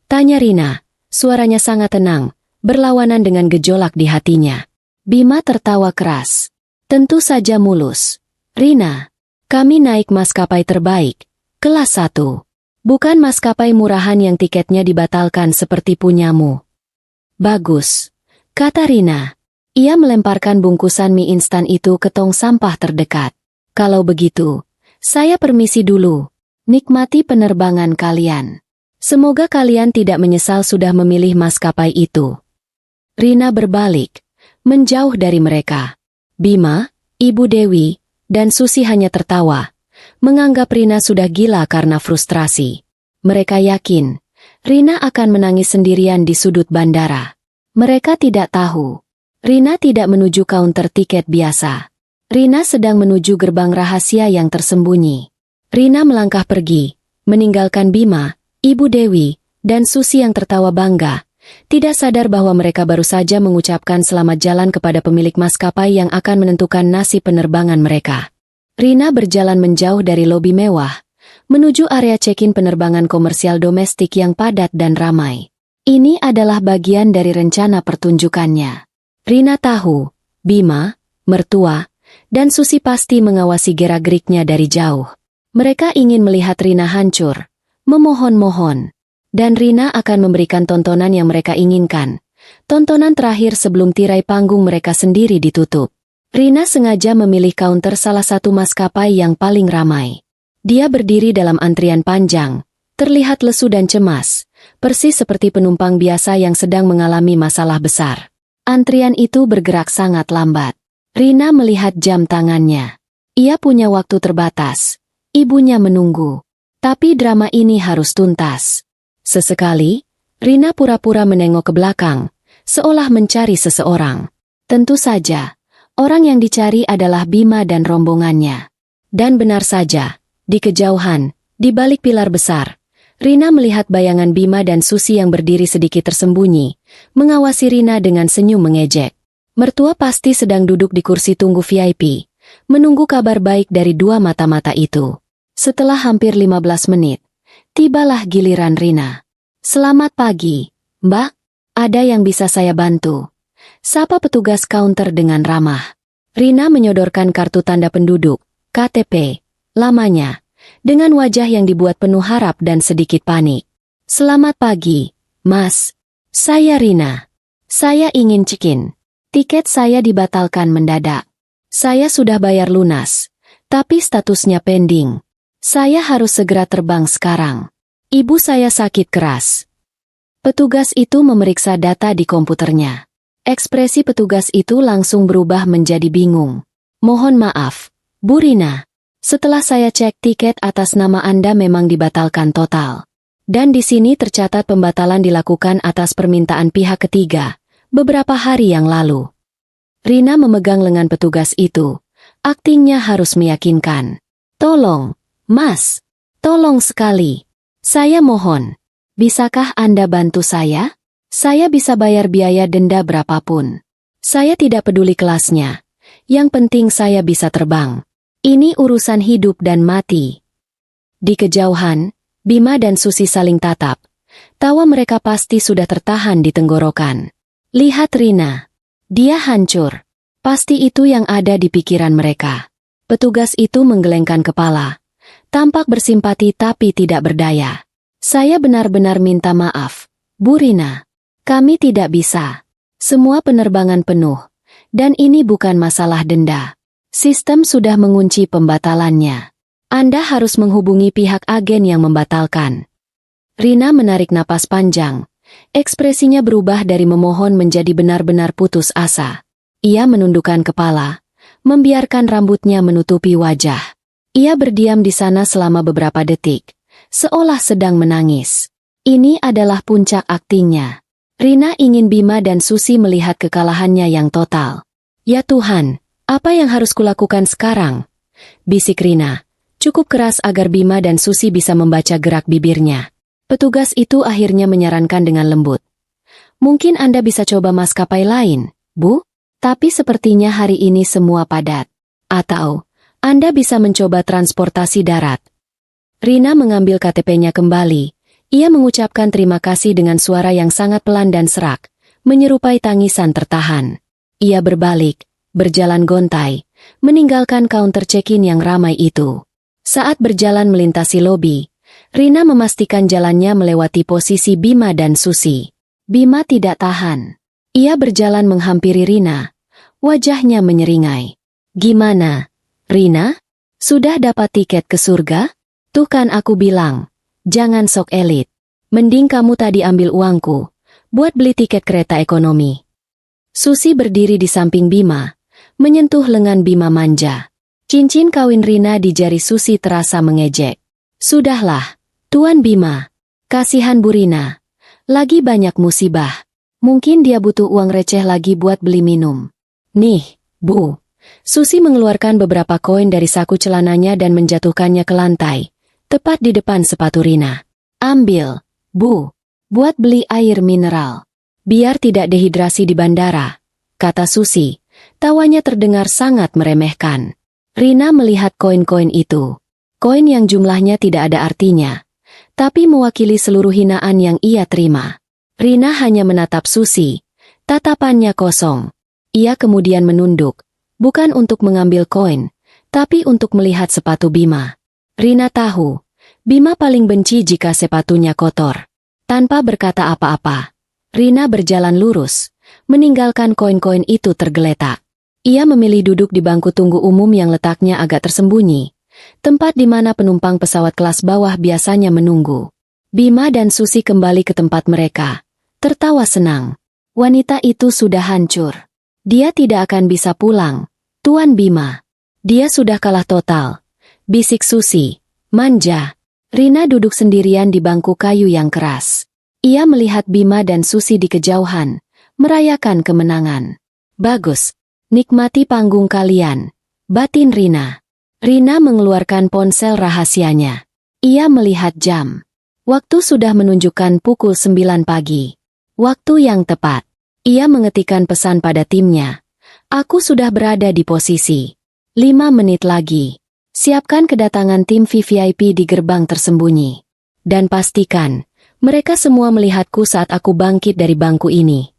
Tanya Rina, suaranya sangat tenang, berlawanan dengan gejolak di hatinya. Bima tertawa keras. Tentu saja mulus. Rina, kami naik maskapai terbaik, kelas 1. Bukan maskapai murahan yang tiketnya dibatalkan seperti punyamu. Bagus, kata Rina. Ia melemparkan bungkusan mie instan itu ke tong sampah terdekat. Kalau begitu, saya permisi dulu. Nikmati penerbangan kalian. Semoga kalian tidak menyesal sudah memilih maskapai itu. Rina berbalik, menjauh dari mereka. Bima, Ibu Dewi, dan Susi hanya tertawa, menganggap Rina sudah gila karena frustrasi. Mereka yakin, Rina akan menangis sendirian di sudut bandara. Mereka tidak tahu, Rina tidak menuju kaunter tiket biasa. Rina sedang menuju gerbang rahasia yang tersembunyi. Rina melangkah pergi, meninggalkan Bima, Ibu Dewi, dan Susi yang tertawa bangga, tidak sadar bahwa mereka baru saja mengucapkan selamat jalan kepada pemilik maskapai yang akan menentukan nasib penerbangan mereka. Rina berjalan menjauh dari lobi mewah, menuju area check-in penerbangan komersial domestik yang padat dan ramai. Ini adalah bagian dari rencana pertunjukannya. Rina tahu, Bima, mertua, dan Susi pasti mengawasi gerak-geriknya dari jauh. Mereka ingin melihat Rina hancur, memohon-mohon. Dan Rina akan memberikan tontonan yang mereka inginkan. Tontonan terakhir sebelum tirai panggung mereka sendiri ditutup. Rina sengaja memilih kaunter salah satu maskapai yang paling ramai. Dia berdiri dalam antrian panjang, terlihat lesu dan cemas, persis seperti penumpang biasa yang sedang mengalami masalah besar. Antrian itu bergerak sangat lambat. Rina melihat jam tangannya. Ia punya waktu terbatas. Ibunya menunggu. Tapi drama ini harus tuntas. Sesekali, Rina pura-pura menengok ke belakang, seolah mencari seseorang. Tentu saja, orang yang dicari adalah Bima dan rombongannya. Dan benar saja, di kejauhan, di balik pilar besar, Rina melihat bayangan Bima dan Susi yang berdiri sedikit tersembunyi, mengawasi Rina dengan senyum mengejek. Mertua pasti sedang duduk di kursi tunggu VIP, menunggu kabar baik dari dua mata-mata itu. Setelah hampir 15 menit, tibalah giliran Rina. Selamat pagi, Mbak. Ada yang bisa saya bantu? Sapa petugas kaunter dengan ramah. Rina menyodorkan kartu tanda penduduk, KTP, lamanya, dengan wajah yang dibuat penuh harap dan sedikit panik. Selamat pagi, Mas. Saya Rina. Saya ingin check-in. Tiket saya dibatalkan mendadak. Saya sudah bayar lunas, tapi statusnya pending. Saya harus segera terbang sekarang. Ibu saya sakit keras. Petugas itu memeriksa data di komputernya. Ekspresi petugas itu langsung berubah menjadi bingung. Mohon maaf, Bu Rina. Setelah saya cek tiket atas nama Anda memang dibatalkan total. Dan di sini tercatat pembatalan dilakukan atas permintaan pihak ketiga, beberapa hari yang lalu. Rina memegang lengan petugas itu. Aktingnya harus meyakinkan. Tolong, Mas. Tolong sekali. Saya mohon. Bisakah Anda bantu saya? Saya bisa bayar biaya denda berapapun. Saya tidak peduli kelasnya. Yang penting saya bisa terbang. Ini urusan hidup dan mati. Di kejauhan, Bima dan Susi saling tatap. Tawa mereka pasti sudah tertahan di tenggorokan. Lihat Rina. Dia hancur. Pasti itu yang ada di pikiran mereka. Petugas itu menggelengkan kepala. Tampak bersimpati tapi tidak berdaya. Saya benar-benar minta maaf, Bu Rina. Kami tidak bisa. Semua penerbangan penuh. Dan ini bukan masalah denda. Sistem sudah mengunci pembatalannya. Anda harus menghubungi pihak agen yang membatalkan. Rina menarik napas panjang. Ekspresinya berubah dari memohon menjadi benar-benar putus asa. Ia menundukkan kepala, membiarkan rambutnya menutupi wajah. Ia berdiam di sana selama beberapa detik, seolah sedang menangis. Ini adalah puncak aktingnya. Rina ingin Bima dan Susi melihat kekalahannya yang total. Ya Tuhan, apa yang harus kulakukan sekarang? Bisik Rina, cukup keras agar Bima dan Susi bisa membaca gerak bibirnya. Petugas itu akhirnya menyarankan dengan lembut. Mungkin Anda bisa coba maskapai lain, Bu? Tapi sepertinya hari ini semua padat. Atau, Anda bisa mencoba transportasi darat. Rina mengambil KTP-nya kembali. Ia mengucapkan terima kasih dengan suara yang sangat pelan dan serak, menyerupai tangisan tertahan. Ia berbalik, berjalan gontai, meninggalkan counter check-in yang ramai itu. Saat berjalan melintasi lobi, Rina memastikan jalannya melewati posisi Bima dan Susi. Bima tidak tahan. Ia berjalan menghampiri Rina. Wajahnya menyeringai. Gimana, Rina? Sudah dapat tiket ke surga? Tuh kan aku bilang, jangan sok elit. Mending kamu tadi ambil uangku, buat beli tiket kereta ekonomi. Susi berdiri di samping Bima, menyentuh lengan Bima manja. Cincin kawin Rina di jari Susi terasa mengejek. Sudahlah, Tuan Bima. Kasihan Bu Rina. Lagi banyak musibah. Mungkin dia butuh uang receh lagi buat beli minum. Nih, Bu. Susi mengeluarkan beberapa koin dari saku celananya dan menjatuhkannya ke lantai, tepat di depan sepatu Rina. Ambil, Bu. Buat beli air mineral. Biar tidak dehidrasi di bandara, kata Susi. Tawanya terdengar sangat meremehkan. Rina melihat koin-koin itu. Koin yang jumlahnya tidak ada artinya, tapi mewakili seluruh hinaan yang ia terima. Rina hanya menatap Susi. Tatapannya kosong. Ia kemudian menunduk, bukan untuk mengambil koin, tapi untuk melihat sepatu Bima. Rina tahu, Bima paling benci jika sepatunya kotor. Tanpa berkata apa-apa, Rina berjalan lurus, meninggalkan koin-koin itu tergeletak. Ia memilih duduk di bangku tunggu umum yang letaknya agak tersembunyi, tempat di mana penumpang pesawat kelas bawah biasanya menunggu. Bima dan Susi kembali ke tempat mereka, tertawa senang. Wanita itu sudah hancur. Dia tidak akan bisa pulang, Tuan Bima. Dia sudah kalah total, bisik Susi. Manja. Rina duduk sendirian di bangku kayu yang keras. Ia melihat Bima dan Susi di kejauhan, merayakan kemenangan. Bagus. Nikmati panggung kalian, batin Rina. Rina mengeluarkan ponsel rahasianya. Ia melihat jam. Waktu sudah menunjukkan pukul 9 pagi. Waktu yang tepat. Ia mengetikkan pesan pada timnya. Aku sudah berada di posisi. 5 menit lagi. Siapkan kedatangan tim VVIP di gerbang tersembunyi. Dan pastikan, mereka semua melihatku saat aku bangkit dari bangku ini.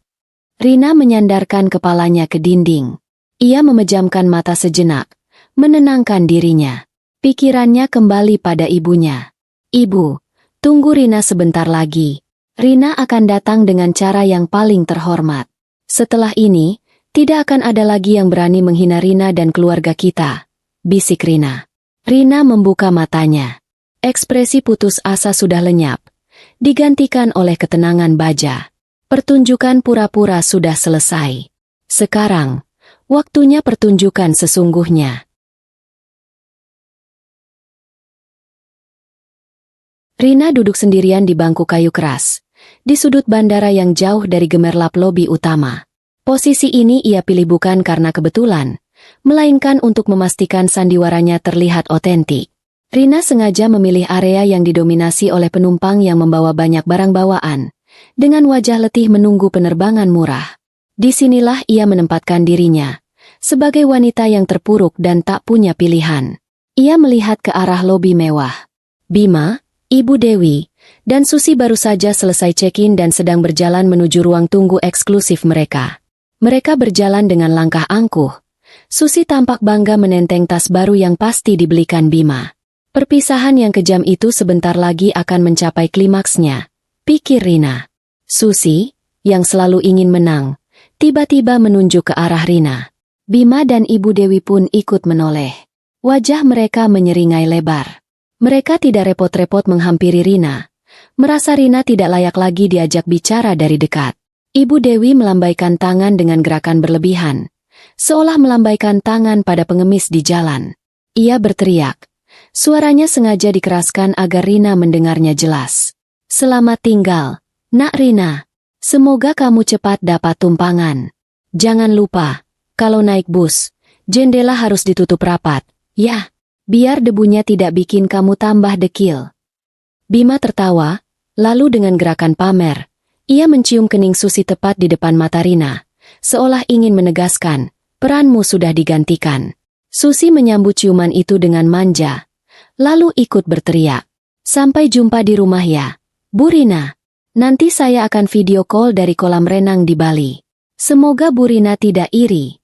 Rina menyandarkan kepalanya ke dinding. Ia memejamkan mata sejenak, menenangkan dirinya. Pikirannya kembali pada ibunya. Ibu, tunggu Rina sebentar lagi. Rina akan datang dengan cara yang paling terhormat. Setelah ini, tidak akan ada lagi yang berani menghina Rina dan keluarga kita, bisik Rina. Rina membuka matanya. Ekspresi putus asa sudah lenyap, digantikan oleh ketenangan baja. Pertunjukan pura-pura sudah selesai. Sekarang, waktunya pertunjukan sesungguhnya. Rina duduk sendirian di bangku kayu keras, di sudut bandara yang jauh dari gemerlap lobi utama. Posisi ini ia pilih bukan karena kebetulan, melainkan untuk memastikan sandiwaranya terlihat otentik. Rina sengaja memilih area yang didominasi oleh penumpang yang membawa banyak barang bawaan, dengan wajah letih menunggu penerbangan murah. Disinilah ia menempatkan dirinya, sebagai wanita yang terpuruk dan tak punya pilihan. Ia melihat ke arah lobi mewah. Bima, Ibu Dewi, dan Susi baru saja selesai check-in dan sedang berjalan menuju ruang tunggu eksklusif mereka. Mereka berjalan dengan langkah angkuh. Susi tampak bangga menenteng tas baru yang pasti dibelikan Bima. Perpisahan yang kejam itu sebentar lagi akan mencapai klimaksnya, pikir Rina. Susi, yang selalu ingin menang, tiba-tiba menunjuk ke arah Rina. Bima dan Ibu Dewi pun ikut menoleh. Wajah mereka menyeringai lebar. Mereka tidak repot-repot menghampiri Rina. Merasa Rina tidak layak lagi diajak bicara dari dekat. Ibu Dewi melambaikan tangan dengan gerakan berlebihan, seolah melambaikan tangan pada pengemis di jalan. Ia berteriak. Suaranya sengaja dikeraskan agar Rina mendengarnya jelas. Selamat tinggal, Nak Rina. Semoga kamu cepat dapat tumpangan. Jangan lupa, kalau naik bus, jendela harus ditutup rapat, ya, biar debunya tidak bikin kamu tambah dekil. Bima tertawa, lalu dengan gerakan pamer, ia mencium kening Susi tepat di depan mata Rina, seolah ingin menegaskan, peranmu sudah digantikan. Susi menyambut ciuman itu dengan manja, lalu ikut berteriak. Sampai jumpa di rumah ya, Bu Rina. Nanti saya akan video call dari kolam renang di Bali. Semoga Bu Rina tidak iri.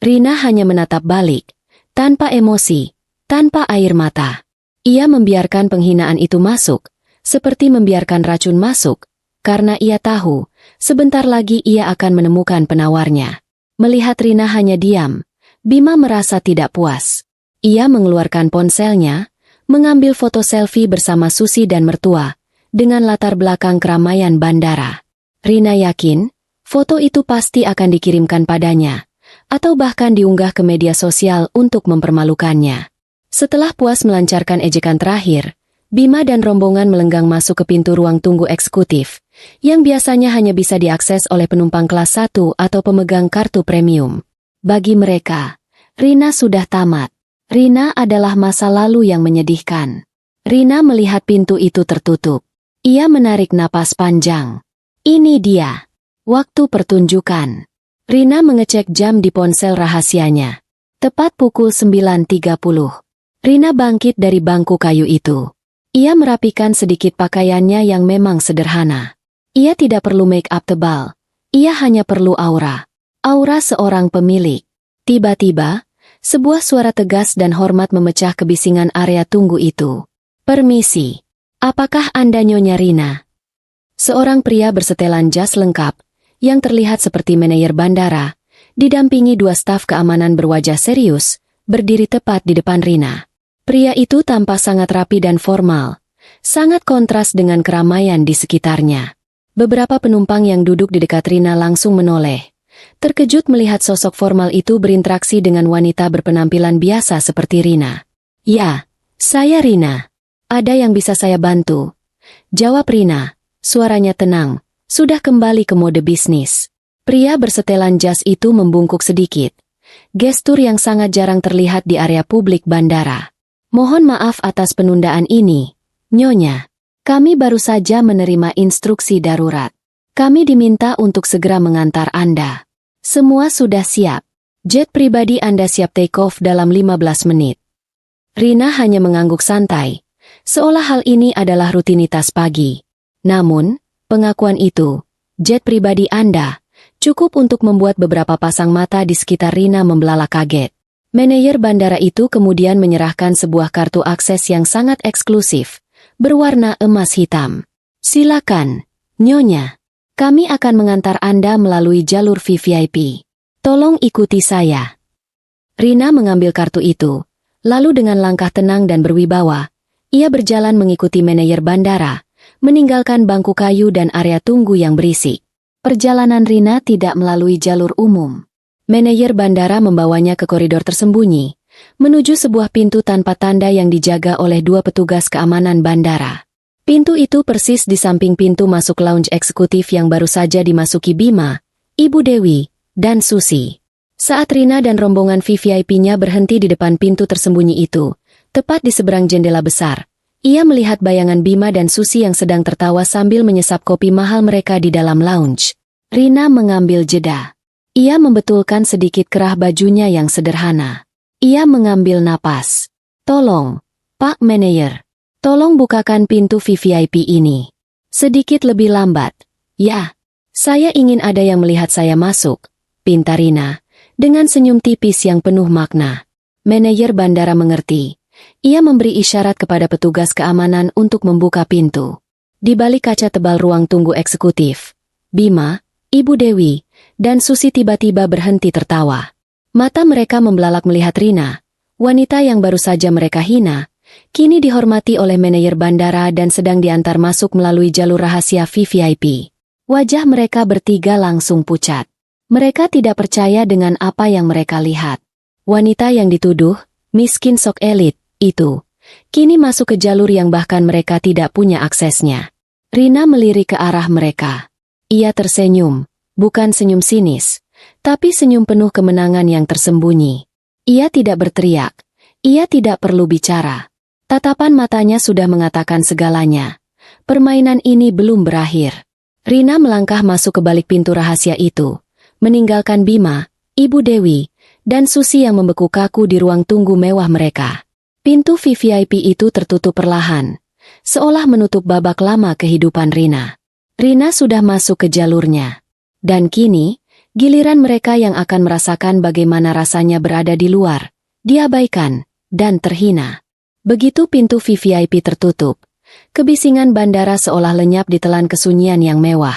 Rina hanya menatap balik, tanpa emosi, tanpa air mata. Ia membiarkan penghinaan itu masuk, seperti membiarkan racun masuk, karena ia tahu, sebentar lagi ia akan menemukan penawarnya. Melihat Rina hanya diam, Bima merasa tidak puas. Ia mengeluarkan ponselnya, mengambil foto selfie bersama Susi dan mertua, dengan latar belakang keramaian bandara. Rina yakin, foto itu pasti akan dikirimkan padanya, atau bahkan diunggah ke media sosial untuk mempermalukannya. Setelah puas melancarkan ejekan terakhir, Bima dan rombongan melenggang masuk ke pintu ruang tunggu eksekutif, yang biasanya hanya bisa diakses oleh penumpang kelas 1 atau pemegang kartu premium. Bagi mereka, Rina sudah tamat. Rina adalah masa lalu yang menyedihkan. Rina melihat pintu itu tertutup. Ia menarik napas panjang. Ini dia. Waktu pertunjukan. Rina mengecek jam di ponsel rahasianya. Tepat pukul 9.30. Rina bangkit dari bangku kayu itu. Ia merapikan sedikit pakaiannya yang memang sederhana. Ia tidak perlu make up tebal. Ia hanya perlu aura. Aura seorang pemilik. Tiba-tiba, sebuah suara tegas dan hormat memecah kebisingan area tunggu itu. Permisi. Apakah Anda Nyonya Rina? Seorang pria bersetelan jas lengkap, yang terlihat seperti manajer bandara, didampingi dua staf keamanan berwajah serius, berdiri tepat di depan Rina. Pria itu tampak sangat rapi dan formal, sangat kontras dengan keramaian di sekitarnya. Beberapa penumpang yang duduk di dekat Rina langsung menoleh, terkejut melihat sosok formal itu berinteraksi dengan wanita berpenampilan biasa seperti Rina. Ya, saya Rina. Ada yang bisa saya bantu? Jawab Rina, suaranya tenang, sudah kembali ke mode bisnis. Pria bersetelan jas itu membungkuk sedikit, gestur yang sangat jarang terlihat di area publik bandara. Mohon maaf atas penundaan ini, Nyonya. Kami baru saja menerima instruksi darurat. Kami diminta untuk segera mengantar Anda. Semua sudah siap. Jet pribadi Anda siap take off dalam 15 menit. Rina hanya mengangguk santai, seolah hal ini adalah rutinitas pagi. Namun, pengakuan itu, jet pribadi Anda, cukup untuk membuat beberapa pasang mata di sekitar Rina membelalak kaget. Manajer bandara itu kemudian menyerahkan sebuah kartu akses yang sangat eksklusif, berwarna emas hitam. Silakan, Nyonya. Kami akan mengantar Anda melalui jalur VVIP. Tolong ikuti saya. Rina mengambil kartu itu, lalu dengan langkah tenang dan berwibawa, ia berjalan mengikuti manajer bandara, meninggalkan bangku kayu dan area tunggu yang berisik. Perjalanan Rina tidak melalui jalur umum. Manajer bandara membawanya ke koridor tersembunyi, menuju sebuah pintu tanpa tanda yang dijaga oleh dua petugas keamanan bandara. Pintu itu persis di samping pintu masuk lounge eksekutif yang baru saja dimasuki Bima, Ibu Dewi, dan Susi. Saat Rina dan rombongan VVIP-nya berhenti di depan pintu tersembunyi itu, tepat di seberang jendela besar, ia melihat bayangan Bima dan Susi yang sedang tertawa sambil menyesap kopi mahal mereka di dalam lounge. Rina mengambil jeda. Ia membetulkan sedikit kerah bajunya yang sederhana. Ia mengambil napas. Tolong, Pak Manajer. Tolong bukakan pintu VVIP ini. Sedikit lebih lambat. Ya, saya ingin ada yang melihat saya masuk, pinta Rina, dengan senyum tipis yang penuh makna. Manajer bandara mengerti. Ia memberi isyarat kepada petugas keamanan untuk membuka pintu. Di balik kaca tebal ruang tunggu eksekutif, Bima, Ibu Dewi, dan Susi tiba-tiba berhenti tertawa. Mata mereka membelalak melihat Rina, wanita yang baru saja mereka hina, kini dihormati oleh manajer bandara dan sedang diantar masuk melalui jalur rahasia VVIP. Wajah mereka bertiga langsung pucat. Mereka tidak percaya dengan apa yang mereka lihat. Wanita yang dituduh, miskin sok elit, itu, kini masuk ke jalur yang bahkan mereka tidak punya aksesnya. Rina melirik ke arah mereka. Ia tersenyum, bukan senyum sinis, tapi senyum penuh kemenangan yang tersembunyi. Ia tidak berteriak, ia tidak perlu bicara. Tatapan matanya sudah mengatakan segalanya. Permainan ini belum berakhir. Rina melangkah masuk ke balik pintu rahasia itu, meninggalkan Bima, Ibu Dewi, dan Susi yang membeku kaku di ruang tunggu mewah mereka. Pintu VVIP itu tertutup perlahan, seolah menutup babak lama kehidupan Rina. Rina sudah masuk ke jalurnya. Dan kini, giliran mereka yang akan merasakan bagaimana rasanya berada di luar, diabaikan, dan terhina. Begitu pintu VVIP tertutup, kebisingan bandara seolah lenyap ditelan kesunyian yang mewah.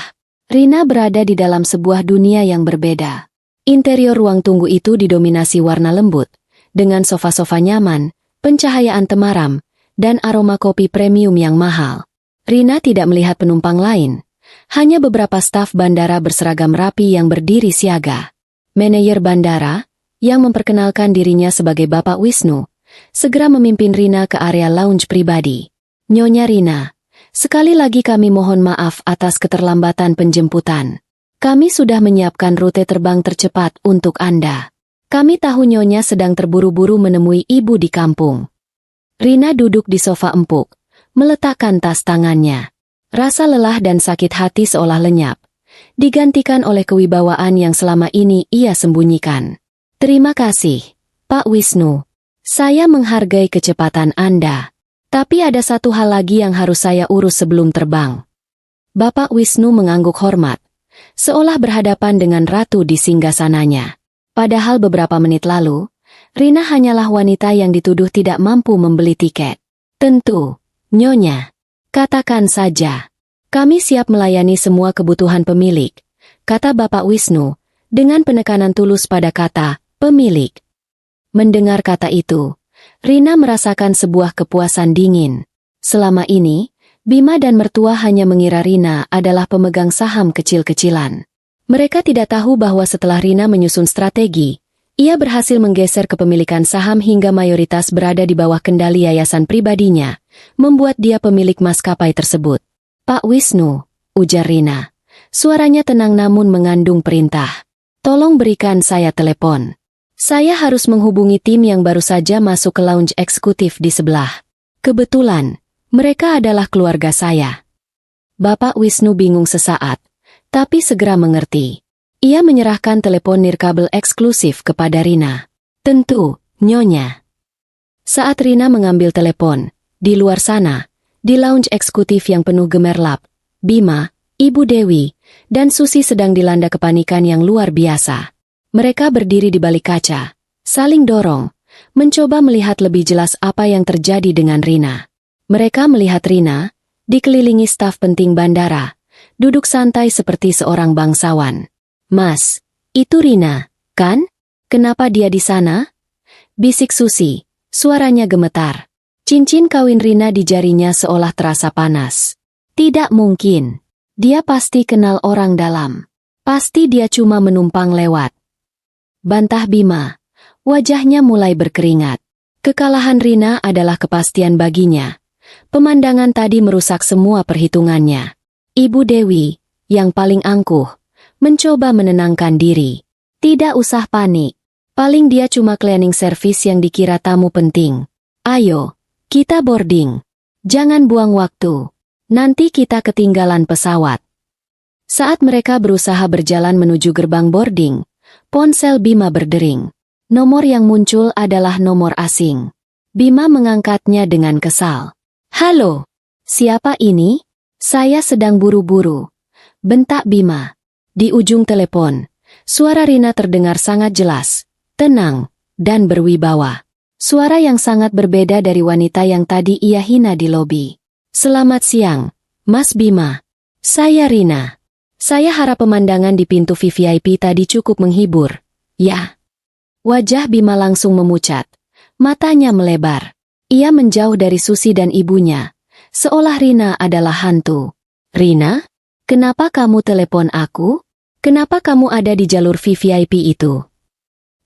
Rina berada di dalam sebuah dunia yang berbeda. Interior ruang tunggu itu didominasi warna lembut, dengan sofa-sofa nyaman, pencahayaan temaram, dan aroma kopi premium yang mahal. Rina tidak melihat penumpang lain, hanya beberapa staf bandara berseragam rapi yang berdiri siaga. Manajer bandara, yang memperkenalkan dirinya sebagai Bapak Wisnu, segera memimpin Rina ke area lounge pribadi. Nyonya Rina, sekali lagi kami mohon maaf atas keterlambatan penjemputan. Kami sudah menyiapkan rute terbang tercepat untuk Anda. Kami tahu Nyonya sedang terburu-buru menemui ibu di kampung. Rina duduk di sofa empuk, meletakkan tas tangannya. Rasa lelah dan sakit hati seolah lenyap, digantikan oleh kewibawaan yang selama ini ia sembunyikan. Terima kasih, Pak Wisnu. Saya menghargai kecepatan Anda. Tapi ada satu hal lagi yang harus saya urus sebelum terbang. Bapak Wisnu mengangguk hormat, seolah berhadapan dengan ratu di singgasananya. Padahal beberapa menit lalu, Rina hanyalah wanita yang dituduh tidak mampu membeli tiket. Tentu, Nyonya. Katakan saja. Kami siap melayani semua kebutuhan pemilik, kata Bapak Wisnu, dengan penekanan tulus pada kata, pemilik. Mendengar kata itu, Rina merasakan sebuah kepuasan dingin. Selama ini, Bima dan mertua hanya mengira Rina adalah pemegang saham kecil-kecilan. Mereka tidak tahu bahwa setelah Rina menyusun strategi, ia berhasil menggeser kepemilikan saham hingga mayoritas berada di bawah kendali yayasan pribadinya, membuat dia pemilik maskapai tersebut. Pak Wisnu, ujar Rina. Suaranya tenang namun mengandung perintah. Tolong berikan saya telepon. Saya harus menghubungi tim yang baru saja masuk ke lounge eksekutif di sebelah. Kebetulan, mereka adalah keluarga saya. Bapak Wisnu bingung sesaat, tapi segera mengerti. Ia menyerahkan telepon nirkabel eksklusif kepada Rina. Tentu, Nyonya. Saat Rina mengambil telepon, di luar sana, di lounge eksekutif yang penuh gemerlap, Bima, Ibu Dewi, dan Susi sedang dilanda kepanikan yang luar biasa. Mereka berdiri di balik kaca, saling dorong, mencoba melihat lebih jelas apa yang terjadi dengan Rina. Mereka melihat Rina, dikelilingi staf penting bandara, duduk santai seperti seorang bangsawan. Mas, itu Rina, kan? Kenapa dia di sana? Bisik Susi, suaranya gemetar. Cincin kawin Rina di jarinya seolah terasa panas. Tidak mungkin. Dia pasti kenal orang dalam. Pasti dia cuma menumpang lewat. Bantah Bima. Wajahnya mulai berkeringat. Kekalahan Rina adalah kepastian baginya. Pemandangan tadi merusak semua perhitungannya. Ibu Dewi, yang paling angkuh, mencoba menenangkan diri. Tidak usah panik. Paling dia cuma cleaning service yang dikira tamu penting. Ayo. Kita boarding. Jangan buang waktu. Nanti kita ketinggalan pesawat. Saat mereka berusaha berjalan menuju gerbang boarding, ponsel Bima berdering. Nomor yang muncul adalah nomor asing. Bima mengangkatnya dengan kesal. Halo, siapa ini? Saya sedang buru-buru. Bentak Bima. Di ujung telepon, suara Rina terdengar sangat jelas, tenang, dan berwibawa. Suara yang sangat berbeda dari wanita yang tadi ia hina di lobi. Selamat siang, Mas Bima. Saya Rina. Saya harap pemandangan di pintu VVIP tadi cukup menghibur. Ya. Wajah Bima langsung memucat. Matanya melebar. Ia menjauh dari Susi dan ibunya, seolah Rina adalah hantu. Rina? Kenapa kamu telepon aku? Kenapa kamu ada di jalur VVIP itu?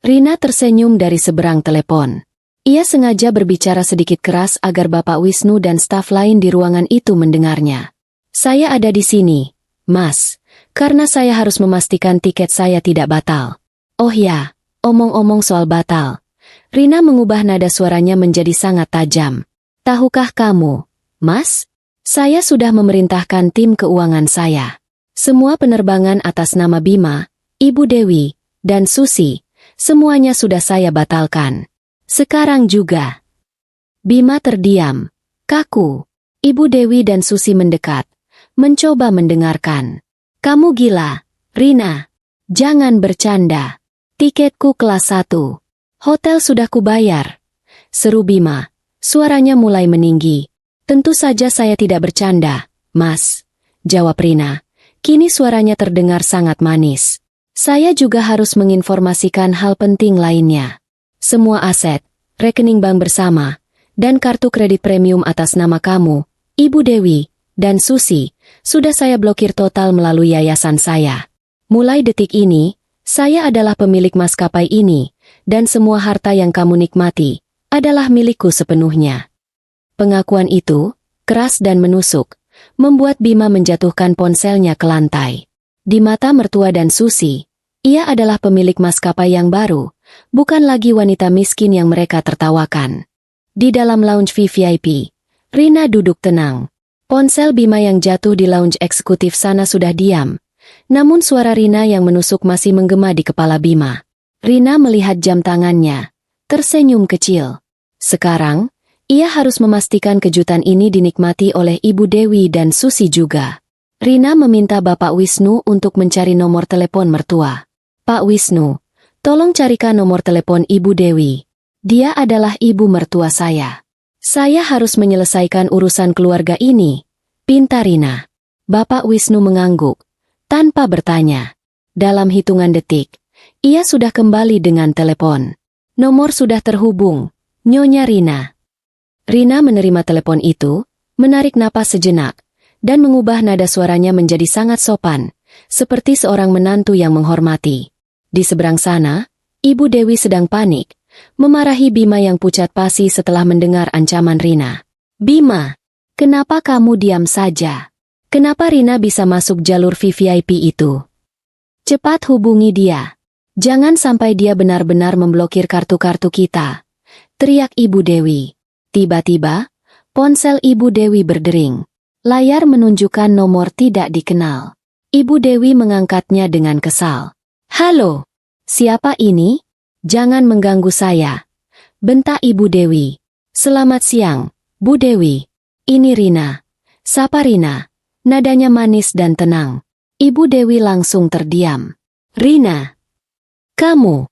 Rina tersenyum dari seberang telepon. Ia sengaja berbicara sedikit keras agar Bapak Wisnu dan staf lain di ruangan itu mendengarnya. Saya ada di sini, Mas, karena saya harus memastikan tiket saya tidak batal. Oh ya, omong-omong soal batal. Rina mengubah nada suaranya menjadi sangat tajam. Tahukah kamu, Mas? Saya sudah memerintahkan tim keuangan saya. Semua penerbangan atas nama Bima, Ibu Dewi, dan Susi, Semuanya sudah saya batalkan. Sekarang juga. Bima terdiam, kaku. Ibu Dewi dan Susi mendekat, mencoba mendengarkan. Kamu gila, Rina. Jangan bercanda. Tiketku kelas 1. Hotel sudah kubayar. Seru Bima. Suaranya mulai meninggi. Tentu saja saya tidak bercanda, Mas. Jawab Rina. Kini suaranya terdengar sangat manis. Saya juga harus menginformasikan hal penting lainnya. Semua aset, rekening bank bersama, dan kartu kredit premium atas nama kamu, Ibu Dewi, dan Susi, sudah saya blokir total melalui yayasan saya. Mulai detik ini, saya adalah pemilik maskapai ini, dan semua harta yang kamu nikmati adalah milikku sepenuhnya. Pengakuan itu, keras dan menusuk, membuat Bima menjatuhkan ponselnya ke lantai. Di mata mertua dan Susi, ia adalah pemilik maskapai yang baru, bukan lagi wanita miskin yang mereka tertawakan. Di dalam lounge VIP, Rina duduk tenang. Ponsel Bima yang jatuh di lounge eksekutif sana sudah diam. Namun suara Rina yang menusuk masih menggema di kepala Bima. Rina melihat jam tangannya, tersenyum kecil. Sekarang, ia harus memastikan kejutan ini dinikmati oleh Ibu Dewi dan Susi juga. Rina meminta Bapak Wisnu untuk mencari nomor telepon mertua. Pak Wisnu, tolong carikan nomor telepon Ibu Dewi. Dia adalah ibu mertua saya. Saya harus menyelesaikan urusan keluarga ini, pinta Rina. Bapak Wisnu mengangguk, tanpa bertanya. Dalam hitungan detik, ia sudah kembali dengan telepon. Nomor sudah terhubung, Nyonya Rina. Rina menerima telepon itu, menarik napas sejenak, dan mengubah nada suaranya menjadi sangat sopan, seperti seorang menantu yang menghormati. Di seberang sana, Ibu Dewi sedang panik, memarahi Bima yang pucat pasi setelah mendengar ancaman Rina. Bima, kenapa kamu diam saja? Kenapa Rina bisa masuk jalur VVIP itu? Cepat hubungi dia. Jangan sampai dia benar-benar memblokir kartu-kartu kita, teriak Ibu Dewi. Tiba-tiba, ponsel Ibu Dewi berdering. Layar menunjukkan nomor tidak dikenal. Ibu Dewi mengangkatnya dengan kesal. Halo, siapa ini? Jangan mengganggu saya, bentak Ibu Dewi. Selamat siang, Bu Dewi. Ini Rina. Sapa Rina. Nadanya manis dan tenang. Ibu Dewi langsung terdiam. Rina. Kamu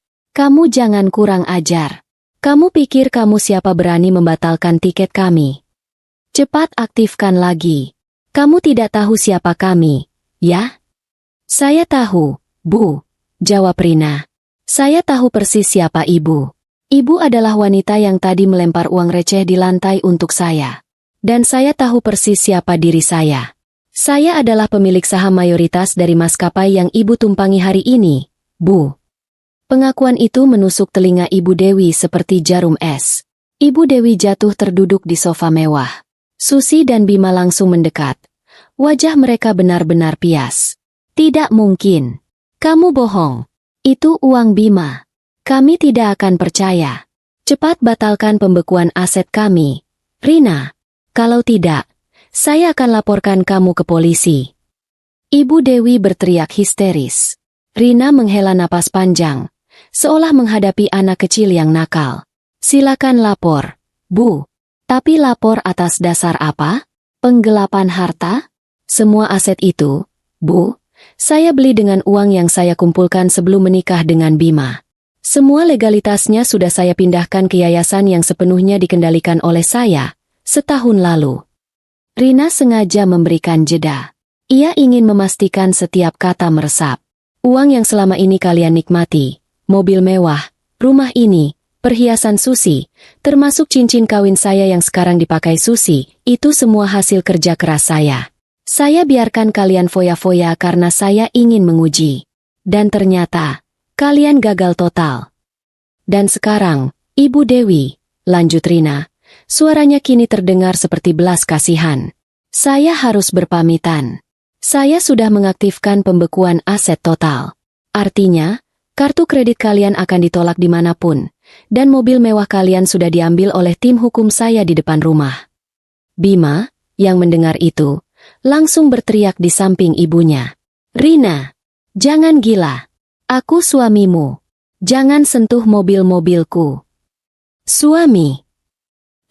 jangan kurang ajar. Kamu pikir kamu siapa berani membatalkan tiket kami? Cepat aktifkan lagi. Kamu tidak tahu siapa kami, ya? Saya tahu, Bu, jawab Rina. Saya tahu persis siapa ibu. Ibu adalah wanita yang tadi melempar uang receh di lantai untuk saya. Dan saya tahu persis siapa diri saya. Saya adalah pemilik saham mayoritas dari maskapai yang ibu tumpangi hari ini, Bu. Pengakuan itu menusuk telinga Ibu Dewi seperti jarum es. Ibu Dewi jatuh terduduk di sofa mewah. Susi dan Bima langsung mendekat. Wajah mereka benar-benar pias. Tidak mungkin. Kamu bohong. Itu uang Bima. Kami tidak akan percaya. Cepat batalkan pembekuan aset kami, Rina. Kalau tidak, saya akan laporkan kamu ke polisi. Ibu Dewi berteriak histeris. Rina menghela napas panjang, seolah menghadapi anak kecil yang nakal. Silakan lapor, Bu. Tapi lapor atas dasar apa? Penggelapan harta? Semua aset itu, Bu, saya beli dengan uang yang saya kumpulkan sebelum menikah dengan Bima. Semua legalitasnya sudah saya pindahkan ke yayasan yang sepenuhnya dikendalikan oleh saya, setahun lalu. Rina sengaja memberikan jeda. Ia ingin memastikan setiap kata meresap. Uang yang selama ini kalian nikmati, mobil mewah, rumah ini, perhiasan Susi, termasuk cincin kawin saya yang sekarang dipakai Susi, itu semua hasil kerja keras saya. Saya biarkan kalian foya-foya karena saya ingin menguji. Dan ternyata, kalian gagal total. Dan sekarang, Ibu Dewi, lanjut Rina, suaranya kini terdengar seperti belas kasihan. Saya harus berpamitan. Saya sudah mengaktifkan pembekuan aset total. Artinya, kartu kredit kalian akan ditolak dimanapun, dan mobil mewah kalian sudah diambil oleh tim hukum saya di depan rumah. Bima, yang mendengar itu, langsung berteriak di samping ibunya. Rina, jangan gila. Aku suamimu. Jangan sentuh mobil-mobilku. Suami.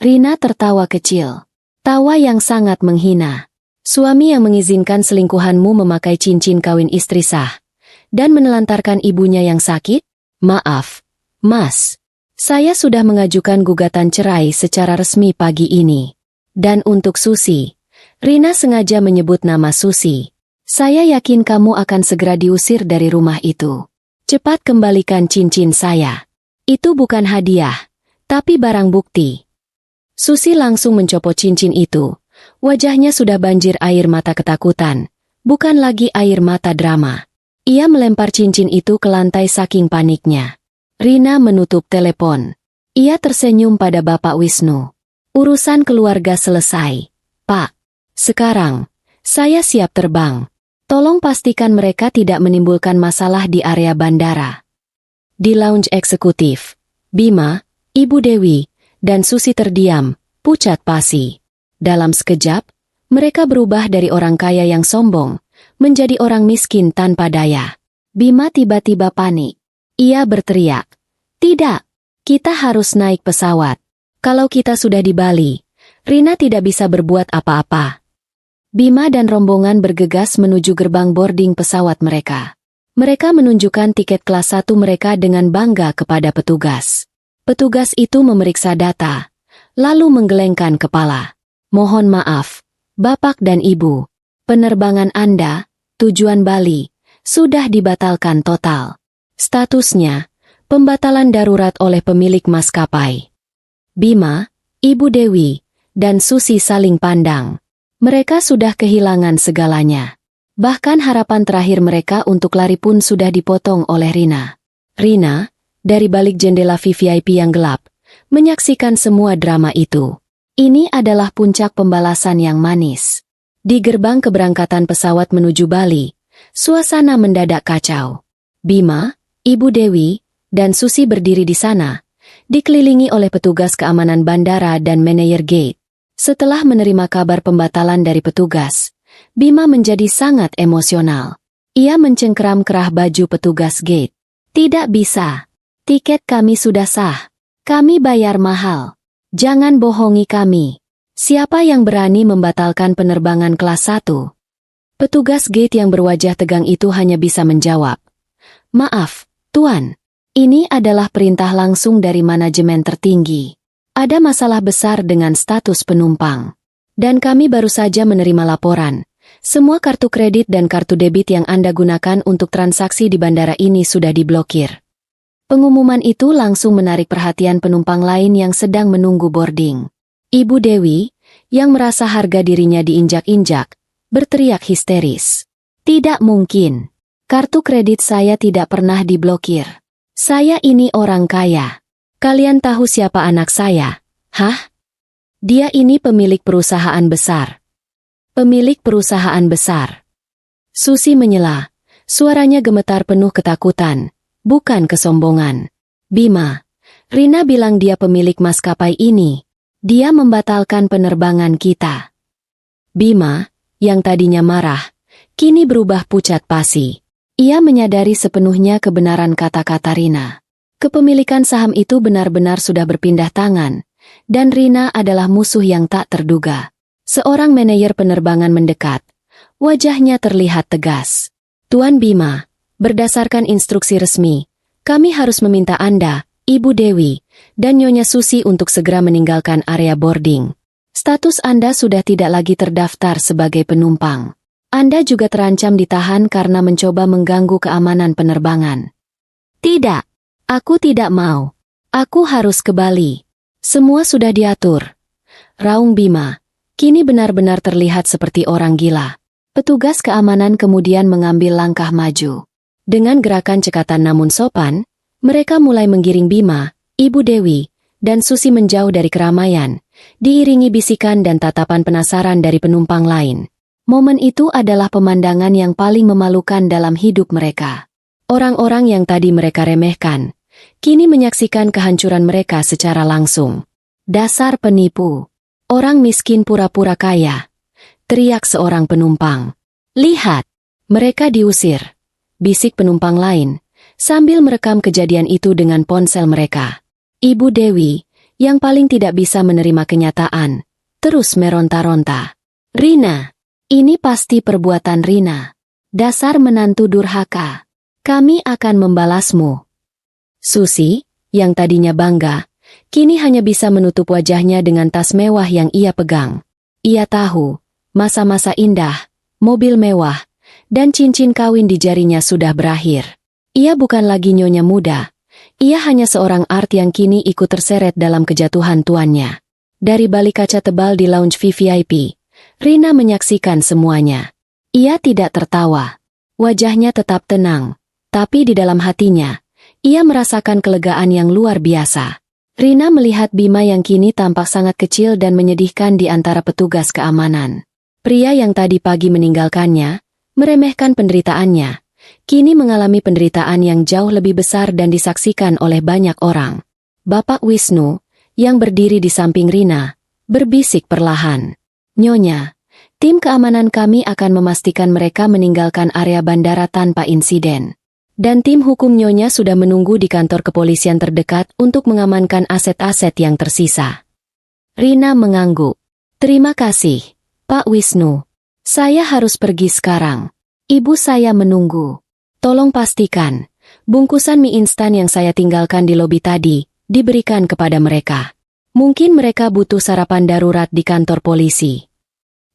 Rina tertawa kecil. Tawa yang sangat menghina. Suami yang mengizinkan selingkuhanmu memakai cincin kawin istri sah dan menelantarkan ibunya yang sakit? Maaf, Mas. Saya sudah mengajukan gugatan cerai secara resmi pagi ini. Dan untuk Susi, Rina sengaja menyebut nama Susi. Saya yakin kamu akan segera diusir dari rumah itu. Cepat kembalikan cincin saya. Itu bukan hadiah, tapi barang bukti. Susi langsung mencopot cincin itu. Wajahnya sudah banjir air mata ketakutan, bukan lagi air mata drama. Ia melempar cincin itu ke lantai saking paniknya. Rina menutup telepon. Ia tersenyum pada Bapak Wisnu. Urusan keluarga selesai. Pak, sekarang, saya siap terbang. Tolong pastikan mereka tidak menimbulkan masalah di area bandara. Di lounge eksekutif, Bima, Ibu Dewi, dan Susi terdiam, pucat pasi. Dalam sekejap, mereka berubah dari orang kaya yang sombong, menjadi orang miskin tanpa daya. Bima tiba-tiba panik. Ia berteriak, "Tidak, kita harus naik pesawat. Kalau kita sudah di Bali, Rina tidak bisa berbuat apa-apa." Bima dan rombongan bergegas menuju gerbang boarding pesawat mereka. Mereka menunjukkan tiket kelas 1 mereka dengan bangga kepada petugas. Petugas itu memeriksa data, lalu menggelengkan kepala. "Mohon maaf, Bapak dan Ibu. Penerbangan Anda, tujuan Bali, sudah dibatalkan total. Statusnya, pembatalan darurat oleh pemilik maskapai." Bima, Ibu Dewi, dan Susi saling pandang. Mereka sudah kehilangan segalanya. Bahkan harapan terakhir mereka untuk lari pun sudah dipotong oleh Rina. Rina, dari balik jendela VIP yang gelap, menyaksikan semua drama itu. Ini adalah puncak pembalasan yang manis. Di gerbang keberangkatan pesawat menuju Bali, suasana mendadak kacau. Bima, Ibu Dewi, dan Susi berdiri di sana, dikelilingi oleh petugas keamanan bandara dan manajer gate. Setelah menerima kabar pembatalan dari petugas, Bima menjadi sangat emosional. Ia mencengkeram kerah baju petugas gate. "Tidak bisa. Tiket kami sudah sah. Kami bayar mahal. Jangan bohongi kami. Siapa yang berani membatalkan penerbangan kelas 1? Petugas gate yang berwajah tegang itu hanya bisa menjawab, "Maaf, Tuan. Ini adalah perintah langsung dari manajemen tertinggi. Ada masalah besar dengan status penumpang. Dan kami baru saja menerima laporan. Semua kartu kredit dan kartu debit yang Anda gunakan untuk transaksi di bandara ini sudah diblokir." Pengumuman itu langsung menarik perhatian penumpang lain yang sedang menunggu boarding. Ibu Dewi, yang merasa harga dirinya diinjak-injak, berteriak histeris. "Tidak mungkin. Kartu kredit saya tidak pernah diblokir. Saya ini orang kaya. Kalian tahu siapa anak saya? Hah? Dia ini pemilik perusahaan besar." Pemilik perusahaan besar. Susi menyela. Suaranya gemetar penuh ketakutan, bukan kesombongan. "Bima, Rina bilang dia pemilik maskapai ini. Dia membatalkan penerbangan kita." Bima, yang tadinya marah, kini berubah pucat pasi. Ia menyadari sepenuhnya kebenaran kata-kata Rina. Kepemilikan saham itu benar-benar sudah berpindah tangan, dan Rina adalah musuh yang tak terduga. Seorang manajer penerbangan mendekat. Wajahnya terlihat tegas. "Tuan Bima, berdasarkan instruksi resmi, kami harus meminta Anda, Ibu Dewi, dan Nyonya Susi untuk segera meninggalkan area boarding. Status Anda sudah tidak lagi terdaftar sebagai penumpang. Anda juga terancam ditahan karena mencoba mengganggu keamanan penerbangan." "Tidak. Aku tidak mau. Aku harus ke Bali. Semua sudah diatur." Raung Bima, kini benar-benar terlihat seperti orang gila. Petugas keamanan kemudian mengambil langkah maju. Dengan gerakan cekatan namun sopan, mereka mulai menggiring Bima, Ibu Dewi, dan Susi menjauh dari keramaian, diiringi bisikan dan tatapan penasaran dari penumpang lain. Momen itu adalah pemandangan yang paling memalukan dalam hidup mereka. Orang-orang yang tadi mereka remehkan, kini menyaksikan kehancuran mereka secara langsung. "Dasar penipu. Orang miskin pura-pura kaya," teriak seorang penumpang. "Lihat, mereka diusir," bisik penumpang lain, sambil merekam kejadian itu dengan ponsel mereka. Ibu Dewi, yang paling tidak bisa menerima kenyataan, terus meronta-ronta. Rina, ini pasti perbuatan Rina. Dasar menantu durhaka. Kami akan membalasmu. Susi, yang tadinya bangga, kini hanya bisa menutup wajahnya dengan tas mewah yang ia pegang. Ia tahu, masa-masa indah, mobil mewah, dan cincin kawin di jarinya sudah berakhir. Ia bukan lagi nyonya muda. Ia hanya seorang art yang kini ikut terseret dalam kejatuhan tuannya. Dari balik kaca tebal di lounge VVIP, Rina menyaksikan semuanya. Ia tidak tertawa. Wajahnya tetap tenang, tapi di dalam hatinya, ia merasakan kelegaan yang luar biasa. Rina melihat Bima yang kini tampak sangat kecil dan menyedihkan di antara petugas keamanan. Pria yang tadi pagi meninggalkannya, meremehkan penderitaannya, kini mengalami penderitaan yang jauh lebih besar dan disaksikan oleh banyak orang. Bapak Wisnu, yang berdiri di samping Rina, berbisik perlahan. Nyonya, tim keamanan kami akan memastikan mereka meninggalkan area bandara tanpa insiden. Dan tim hukum Nyonya sudah menunggu di kantor kepolisian terdekat untuk mengamankan aset-aset yang tersisa. Rina mengangguk. Terima kasih, Pak Wisnu. Saya harus pergi sekarang. Ibu saya menunggu. Tolong pastikan, bungkusan mie instan yang saya tinggalkan di lobi tadi, diberikan kepada mereka. Mungkin mereka butuh sarapan darurat di kantor polisi.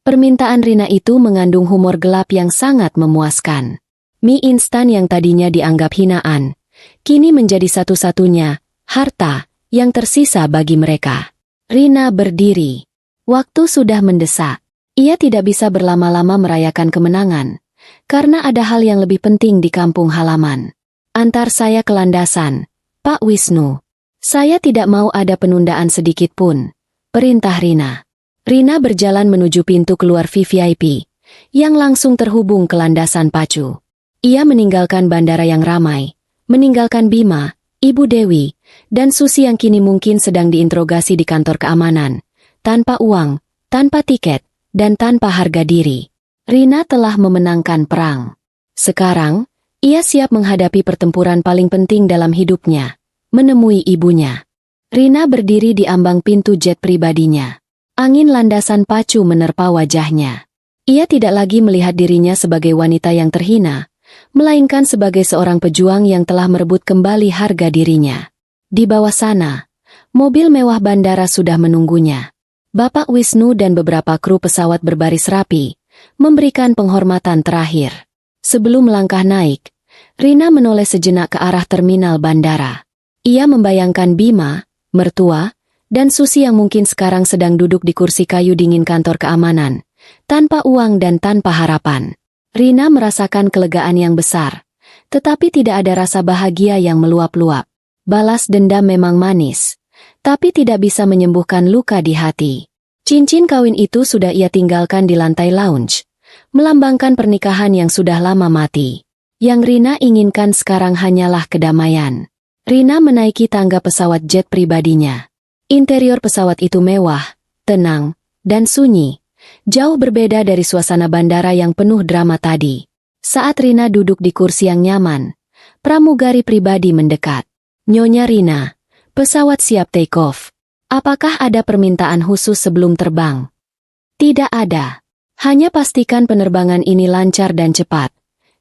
Permintaan Rina itu mengandung humor gelap yang sangat memuaskan. Mie instan yang tadinya dianggap hinaan, kini menjadi satu-satunya harta yang tersisa bagi mereka. Rina berdiri. Waktu sudah mendesak. Ia tidak bisa berlama-lama merayakan kemenangan, karena ada hal yang lebih penting di kampung halaman. Antar saya ke landasan, Pak Wisnu. Saya tidak mau ada penundaan sedikit pun, perintah Rina. Rina berjalan menuju pintu keluar VVIP, yang langsung terhubung ke landasan pacu. Ia meninggalkan bandara yang ramai, meninggalkan Bima, Ibu Dewi, dan Susi yang kini mungkin sedang diinterogasi di kantor keamanan, tanpa uang, tanpa tiket, dan tanpa harga diri. Rina telah memenangkan perang. Sekarang, ia siap menghadapi pertempuran paling penting dalam hidupnya, menemui ibunya. Rina berdiri di ambang pintu jet pribadinya. Angin landasan pacu menerpa wajahnya. Ia tidak lagi melihat dirinya sebagai wanita yang terhina, melainkan sebagai seorang pejuang yang telah merebut kembali harga dirinya. Di bawah sana, mobil mewah bandara sudah menunggunya. Bapak Wisnu dan beberapa kru pesawat berbaris rapi, memberikan penghormatan terakhir. Sebelum melangkah naik, Rina menoleh sejenak ke arah terminal bandara. Ia membayangkan Bima, mertua, dan Susi yang mungkin sekarang sedang duduk di kursi kayu dingin kantor keamanan, tanpa uang dan tanpa harapan. Rina merasakan kelegaan yang besar, tetapi tidak ada rasa bahagia yang meluap-luap. Balas dendam memang manis, tapi tidak bisa menyembuhkan luka di hati. Cincin kawin itu sudah ia tinggalkan di lantai lounge, melambangkan pernikahan yang sudah lama mati. Yang Rina inginkan sekarang hanyalah kedamaian. Rina menaiki tangga pesawat jet pribadinya. Interior pesawat itu mewah, tenang, dan sunyi. Jauh berbeda dari suasana bandara yang penuh drama tadi. Saat Rina duduk di kursi yang nyaman, pramugari pribadi mendekat. Nyonya Rina, pesawat siap take off. Apakah ada permintaan khusus sebelum terbang? Tidak ada. Hanya pastikan penerbangan ini lancar dan cepat,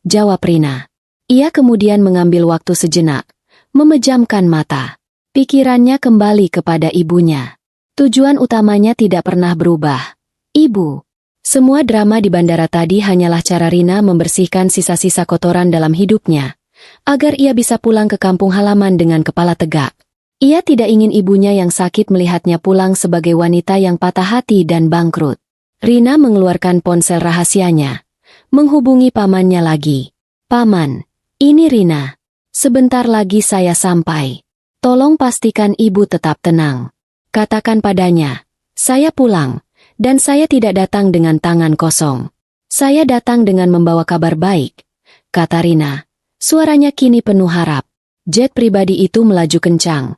jawab Rina. Ia kemudian mengambil waktu sejenak, memejamkan mata. Pikirannya kembali kepada ibunya. Tujuan utamanya tidak pernah berubah. Ibu. Semua drama di bandara tadi hanyalah cara Rina membersihkan sisa-sisa kotoran dalam hidupnya, agar ia bisa pulang ke kampung halaman dengan kepala tegak. Ia tidak ingin ibunya yang sakit melihatnya pulang sebagai wanita yang patah hati dan bangkrut. Rina mengeluarkan ponsel rahasianya, menghubungi pamannya lagi. Paman, ini Rina. Sebentar lagi saya sampai. Tolong pastikan ibu tetap tenang. Katakan padanya, saya pulang, dan saya tidak datang dengan tangan kosong. Saya datang dengan membawa kabar baik, kata Rina. Suaranya kini penuh harap. Jet pribadi itu melaju kencang,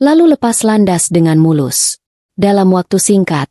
lalu lepas landas dengan mulus. Dalam waktu singkat,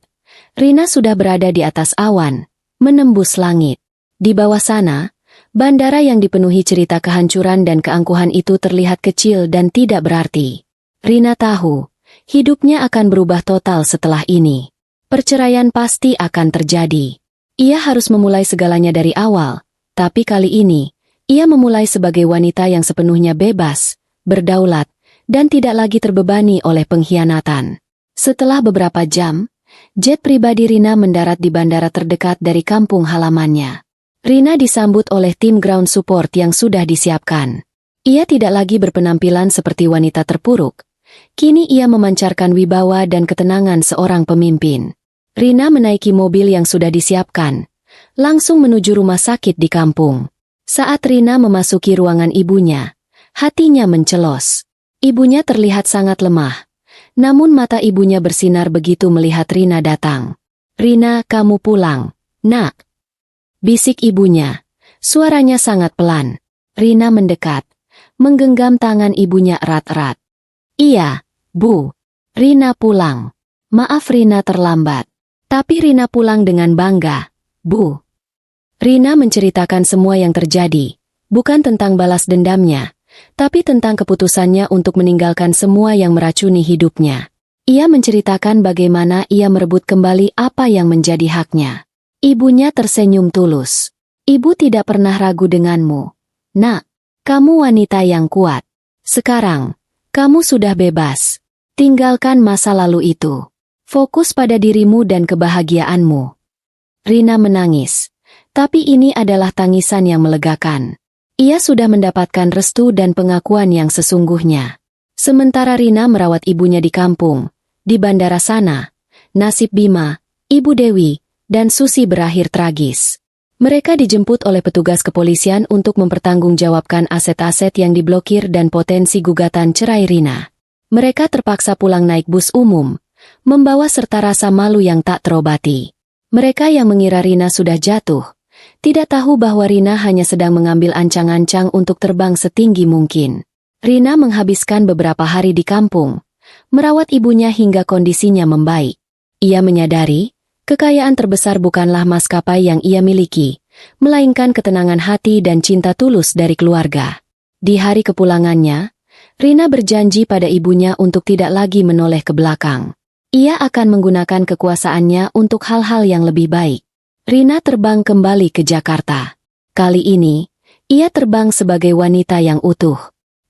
Rina sudah berada di atas awan, menembus langit. Di bawah sana, Bandara yang dipenuhi cerita kehancuran dan keangkuhan itu terlihat kecil dan tidak berarti. Rina tahu, hidupnya akan berubah total setelah ini. Perceraian pasti akan terjadi. Ia harus memulai segalanya dari awal, tapi kali ini, ia memulai sebagai wanita yang sepenuhnya bebas, berdaulat, dan tidak lagi terbebani oleh pengkhianatan. Setelah beberapa jam, jet pribadi Rina mendarat di bandara terdekat dari kampung halamannya. Rina disambut oleh tim ground support yang sudah disiapkan. Ia tidak lagi berpenampilan seperti wanita terpuruk. Kini ia memancarkan wibawa dan ketenangan seorang pemimpin. Rina menaiki mobil yang sudah disiapkan, langsung menuju rumah sakit di kampung. Saat Rina memasuki ruangan ibunya, hatinya mencelos. Ibunya terlihat sangat lemah, namun mata ibunya bersinar begitu melihat Rina datang. "Rina, kamu pulang, nak," bisik ibunya. Suaranya sangat pelan. Rina mendekat, menggenggam tangan ibunya erat-erat. "Iya, Bu. Rina pulang. Maaf Rina terlambat." Tapi Rina pulang dengan bangga, "Bu." Rina menceritakan semua yang terjadi, bukan tentang balas dendamnya, tapi tentang keputusannya untuk meninggalkan semua yang meracuni hidupnya. Ia menceritakan bagaimana ia merebut kembali apa yang menjadi haknya. Ibunya tersenyum tulus. "Ibu tidak pernah ragu denganmu. Nak, kamu wanita yang kuat. Sekarang, kamu sudah bebas. Tinggalkan masa lalu itu. Fokus pada dirimu dan kebahagiaanmu." Rina menangis, tapi ini adalah tangisan yang melegakan. Ia sudah mendapatkan restu dan pengakuan yang sesungguhnya. Sementara Rina merawat ibunya di kampung, di bandara sana, nasib Bima, Ibu Dewi, dan Susi berakhir tragis. Mereka dijemput oleh petugas kepolisian untuk mempertanggungjawabkan aset-aset yang diblokir dan potensi gugatan cerai Rina. Mereka terpaksa pulang naik bus umum, membawa serta rasa malu yang tak terobati. Mereka yang mengira Rina sudah jatuh, tidak tahu bahwa Rina hanya sedang mengambil ancang-ancang untuk terbang setinggi mungkin. Rina menghabiskan beberapa hari di kampung, merawat ibunya hingga kondisinya membaik. Ia menyadari, kekayaan terbesar bukanlah maskapai yang ia miliki, melainkan ketenangan hati dan cinta tulus dari keluarga. Di hari kepulangannya, Rina berjanji pada ibunya untuk tidak lagi menoleh ke belakang. Ia akan menggunakan kekuasaannya untuk hal-hal yang lebih baik. Rina terbang kembali ke Jakarta. Kali ini, ia terbang sebagai wanita yang utuh.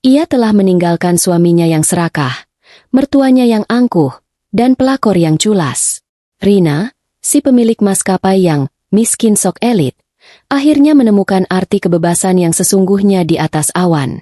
Ia telah meninggalkan suaminya yang serakah, mertuanya yang angkuh, dan pelakor yang culas. Rina, si pemilik maskapai yang miskin sok elit, akhirnya menemukan arti kebebasan yang sesungguhnya di atas awan.